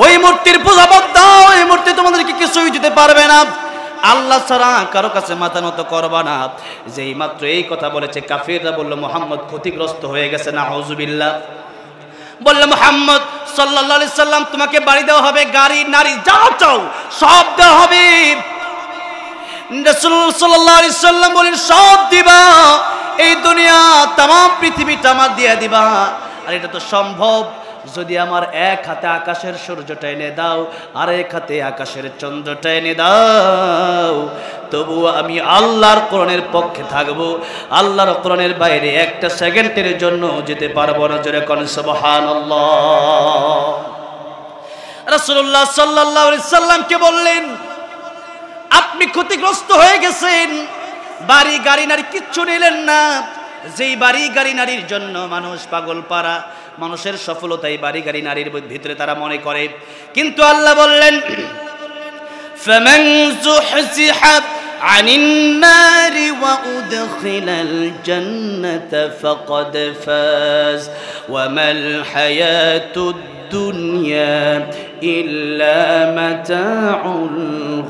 Speaker 1: ওই মূর্তির পূজা বাদ দাও, ওই মূর্তি তোমাদেরকে কিছুই দিতে পারবে না। আল্লাহ ছাড়া কারো কাছে মাথা নত করবা না। যেই মাত্র এই কথা বলেছে, কাফিররা বলল মুহাম্মদ ক্ষতিগ্রস্ত হয়ে গেছে, নাউযুবিল্লাহ। বলল মুহাম্মদ সাল্লাল্লাহু আলাইহি সাল্লাম তোমাকে বাড়ি দেওয়া হবে, গাড়ি নারী যা চাও সব দেওয়া হবে। রাসূল সাল্লাল্লাহু আলাইহি সাল্লাম বলেন সব দিবা, এই দুনিয়া তাম পৃথিবীটা আমার দিয়ে দিবা। আর এটা তো সম্ভব যদি আমার এক হাতে আকাশের সূর্যটা এনে দাও, আর এক হাতে আকাশের চন্দ্রটা এনে দাও, তবুও আমি আল্লাহর কোরআনের পক্ষে থাকবো। আল্লাহর কোরআনের বাইরে একটা সেকেন্ডের জন্য যেতে পারবো না। জোরে কোন সুবহানাল্লাহ। রাসূলুল্লাহ সাল্লাল্লাহু আলাইহি সাল্লামকে বললেন আপনি ক্ষতিগ্রস্ত হয়ে গেছেন, বাড়ি গাড়ি নারী কিচ্ছু নিলেন না। যেই বাড়ি গাড়ি নারীর জন্য মানুষ পাগল পারা, মানুষের সফলতাই বাড়ি গাড়ি নারীর ভিতরে তারা মনে করে। কিন্তু আল্লাহ বললেন ফামান যুহজিহা আনিন নারি ওয়া উদখিলাল জান্নাতা ফাকাদ ফাজ ওয়া মাল হায়াতুদ দুনিয়া ইল্লা মাতাউল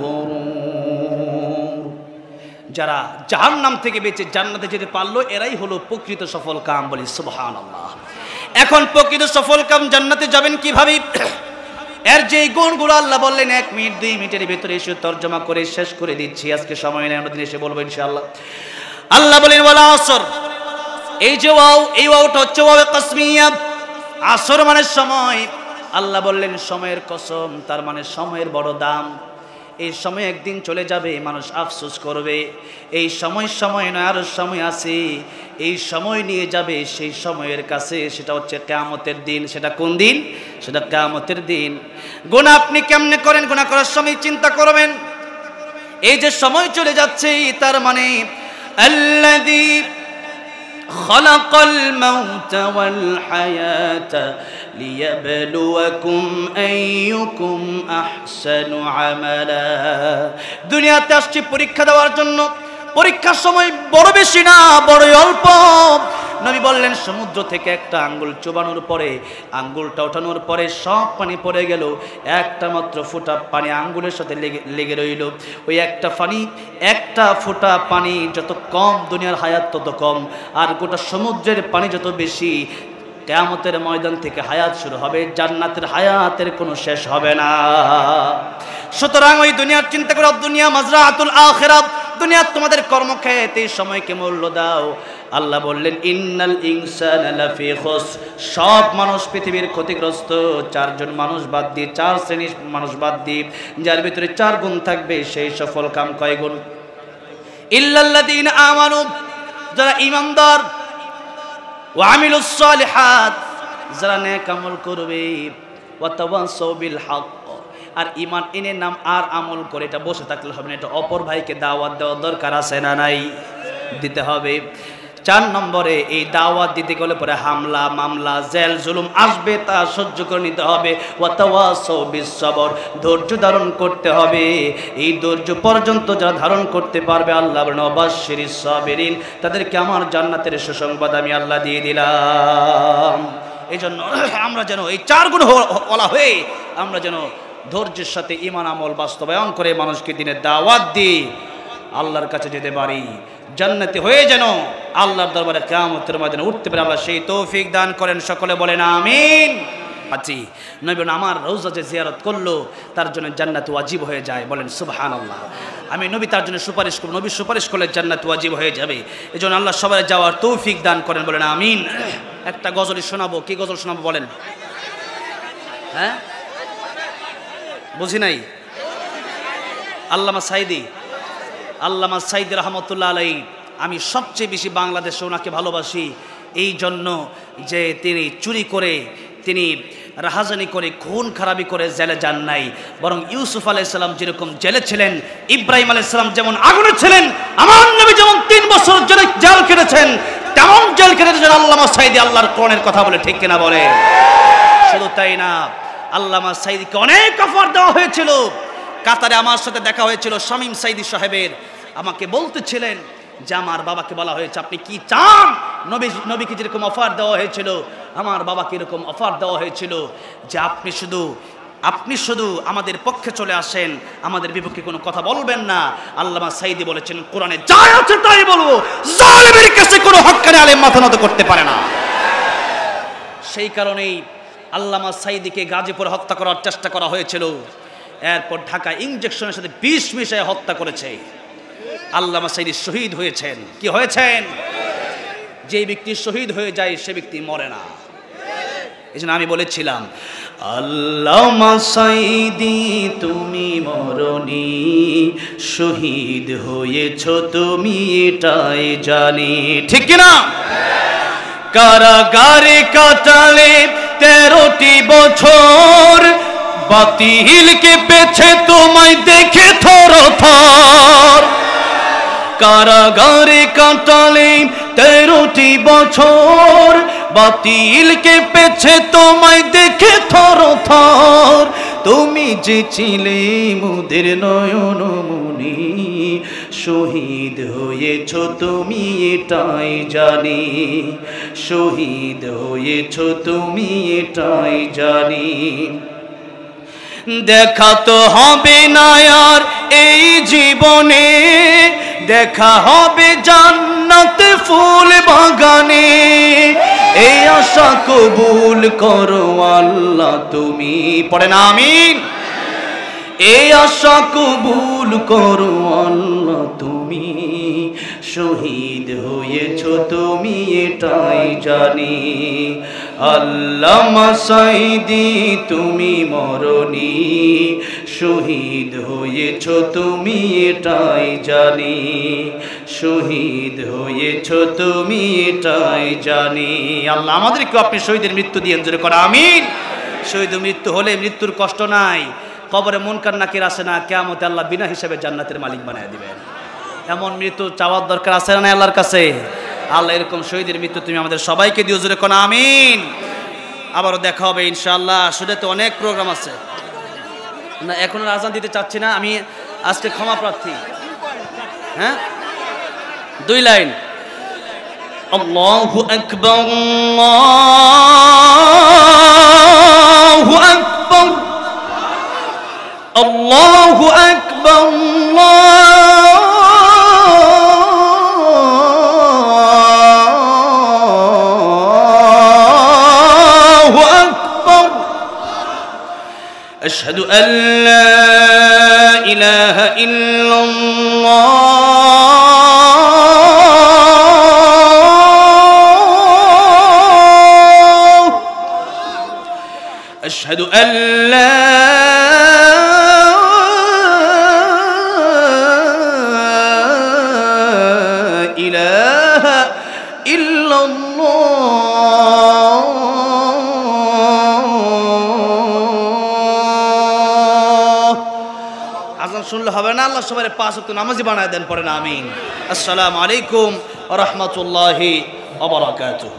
Speaker 1: গুরুর। যারা জাহান্নাম থেকে বেঁচে জান্নাতে যেতে পারলো এরাই হলো প্রকৃত সফল কাম। বলি সুবহানাল্লাহ। এখন প্রকৃত সফল কাম জান্নাতে যাবেন কিভাবে? এর যে গুণগুলো আল্লাহ বললেন 1 মিনিট 2 মিনিটের ভিতরে এসে তরজমা করে শেষ করে দিচ্ছি, আজকে সময় নেই, অন্যদিন এসে বলবো ইনশাআল্লাহ। আল্লাহ বলেন ওয়াল আসর, এই যে ওয়াও, এই ওয়াওটা হচ্ছে ওয়াও কাসমিয়া। আসর মানে সময়। আল্লাহ বললেন সময়ের কসম, তার মানে সময়ের বড় দাম। এই সময় একদিন চলে যাবে, মানুষ আফসোস করবে এই সময় নয়, আরো সময় আছে, এই সময় নিয়ে যাবে সেই সময়ের কাছে, সেটা হচ্ছে কিয়ামতের দিন। সেটা কোন দিন? সেটা কিয়ামতের দিন। গুনাহ আপনি কেমনে করেন, গুনাহ করার সময় চিন্তা করবেন। এই যে সময় চলে যাচ্ছে, তার মানে আল্লাযী খালাকাল মাউতা ওয়াল হায়াতা লিয়াবলুয়াকুম আইয়ুকুম আহসানু আমালা। দুনিয়াতে আসছি পরীক্ষা দেওয়ার জন্য। পরীক্ষার সময় বড় বেশি না, বড়ই অল্প। নবী বললেন সমুদ্র থেকে একটা আঙ্গুল চোবানোর পরে, আঙ্গুলটা ওঠানোর পরে সব পানি পড়ে গেল, একটা মাত্র ফোঁটা পানি আঙ্গুলের সাথে লেগে রইল। ওই একটা ফোঁটা পানি যত কম, দুনিয়ার হায়াত তত কম। আর গোটা সমুদ্রের পানি যত বেশি, কিয়ামতের ময়দান থেকে হায়াত শুরু হবে, জান্নাতের হায়াতের কোনো শেষ হবে না। সুতরাং ওই দুনিয়ার চিন্তা করো, দুনিয়া মাজরাআতুল আখিরাত, দুনিয়া তোমাদের কর্মক্ষেত, এই সময়কে মূল্য দাও। আল্লাহ বললেন ইন্নাল ইনসানা লাফি খুসর, সব মানুষ পৃথিবীর ক্ষতিগ্রস্ত। 4 জন মানুষ বাদ দিয়ে, 4 শ্রেণীর মানুষ বাদ দিয়ে, যার ভিতরে 4 গুণ থাকবে সেই সফল কাম। কয় গুণ? ইল্লাল্লাযীনা আমানু, যারা ঈমানদার, ওয়া আমিলুস সালিহাত, যারা নেক আমল করবে, ওয়া তাওয়াসাউ বিল হক, আর ঈমান এনে নাম আর আমল করে এটা বসে থাকলে হবে না, এটা অপর ভাইকে দাওয়াত দেওয়ার দরকার আছে না নাই? দিতে হবে। 4 নম্বরে এই দাওয়াত দিতে গেলে পরে হামলা মামলা জেল জুলুম আসবে, তা সহ্য করে নিতে হবে। ওয়া তাওয়াসাউ বিস সবর, ধৈর্য ধারণ করতে হবে। এই ধৈর্য পর্যন্ত যারা ধারণ করতে পারবে, আল্লাহ বলেন ওয়াবাশশিরিস সাবিরিন, তাদেরকে আমার জান্নাতের সুসংবাদ আমি আল্লাহ দিয়ে দিলাম। এই জন্য আমরা যেন এই 4 গুণ বলা হয়ে আমরা যেন ধৈর্যের সাথে ঈমান আমল বাস্তবায়ন করে মানুষকে দিনের দাওয়াত দিয়ে আল্লাহর কাছে যেতে পারি, জান্নাতি হয়ে যেন আল্লাহর দরবারে কিয়ামতের ময়দানে উঠতে পারে। আল্লাহ সেই তৌফিক দান করেন, সকলে বলেন আমিন। আছি নবী আমার রওজা যে জিয়ারত করলো তার জন্য জান্নাত ওয়াজিব হয়ে যায়, বলেন সুবহানাল্লাহ। আমি নবী তার জন্য সুপারিশ করব, নবী সুপারিশ করলে জান্নাত ওয়াজিব হয়ে যাবে। এজন্য আল্লাহ সবাই যাওয়ার তৌফিক দান করেন, বলেন আমিন। একটা গজল শোনাবো, কি গজল শোনাবো বলেন? হ্যাঁ বুঝি নাই। আল্লামা সাইদি রহমতুল্লাহ আলাই, আমি সবচেয়ে বেশি বাংলাদেশে ওনাকে ভালোবাসি এই জন্য যে তিনি চুরি করে, তিনি রাহাজানি করে, খুন খারাপি করে জেলে যান নাই, বরং ইউসুফ আলাইহিস সালাম যেরকম জেলে ছিলেন, ইব্রাহিম আলাইহিস সালাম যেমন আগুনে ছিলেন, আমার নবী যেমন 3 বছর জেল কেটেছেন, তেমন জেল কেটেছেন আল্লামা সাইদি, আল্লাহর কোরআনের কথা বলে, ঠিক কিনা বলে? শুধু তাই না, আল্লামা সাইদিকে অনেক অফার দেওয়া হয়েছিল। কাতারে আমার সাথে দেখা হয়েছিল শামীম সাইদি সাহেবের, আমাকে বলতেছিলেন যে আমার বাবাকে বলা হয়েছে আপনি কি চান, নবীকে যেরকম অফার দেওয়া হয়েছিল আমার বাবাকে এরকম অফার দেওয়া হয়েছিল যে আপনি শুধু আমাদের পক্ষে চলে আসেন, আমাদের বিপক্ষে কোনো কথা বলবেন না। আল্লামা সাইদি বলেছেন কোরআনে যা আছে তাই বলবো, জালিমের কাছে কোনো হক্কানি আলেম মাথা নত করতে পারে না। সেই কারণেই আল্লামা সাইদিকে গাজীপুর হত্যা করার চেষ্টা করা হয়েছিল, এরপর ঢাকা ইনজেকশনের সাথে বিষ মিশিয়ে হত্যা করেছে। আল্লামা সাইদি শহীদ হয়েছেন। কি হয়েছেন? যে ব্যক্তি শহীদ হয়ে যায় সে ব্যক্তি মরে না। এই জন্য আমি বলেছিলাম আল্লামা সাইদি তুমি মরনি, শহীদ হয়েছ তুমি এটাই জানি, ঠিক কিনা? কারাগারে কাটালে 13টি বছর, বাতিলকে পেছে তোমায় দেখে থরথর। কারাগারে কাটালে 13টি বছর, বাতিলকে পেছে তোমায় দেখে থরথর। তুমি যে ছিলে মোদের নয়ন মনি, শহীদ হয়েছ তুমি এটাই জানি, শহীদ হয়েছ তুমি এটাই জানি। দেখা তো হবে না আর এই জীবনে, দেখা হবে জান্নাতে ফুল বাগানে। এই আশা কবুল করো আল্লাহ তুমি, পড়েন আমিন। এই আশা কবুল করো আল্লাহ তুমি, শহীদ হয়েছ তুমি এটাই জানি। আল্লামা সাইদি তুমি মরনি, শহীদ হয়েছ তুমি এটাই জানি, শহীদ হয়েছ তুমি এটাই জানি। আল্লাহ আমাদেরকে আপনি শহীদের মৃত্যু দিয়েন, জোরে করা আমিন। শহীদ মৃত্যু হলে মৃত্যুর কষ্ট নাই, কবরে মুনকার নাকির আসে না, কিয়ামতে আল্লাহ বিনা হিসাবে জান্নাতের মালিক বানায় দিবেন। এমন মৃত্যু চাওয়ার দরকার আছে না আল্লাহর কাছে? আল্লাহ এরকম শহীদের মৃত্যু তুমি আমাদের সবাইকে দিও, জোরে কোন আমিন। আবারও দেখা হবে ইনশাআল্লাহ। আসলে তো অনেক প্রোগ্রাম আছে না, এখন আজান দিতে চাচ্ছি না আমি, আজকে ক্ষমা প্রার্থী। হ্যাঁ 2 লাইন। আল্লাহু আকবার, আল্লাহু আকবার, আল্লাহু আকবার, আল্লাহু আকবার। আশহাদু আল্লা ইলাহা ইল্লাল্লাহ, আশহাদু আল্লা হবে না। আল্লাহ সবাই 5 ওয়াক্ত নামাজি বানায় দেন, পড়েন আমিন। আসসালামু আলাইকুম ওয়া রাহমাতুল্লাহি ওয়া বারাকাতুহু।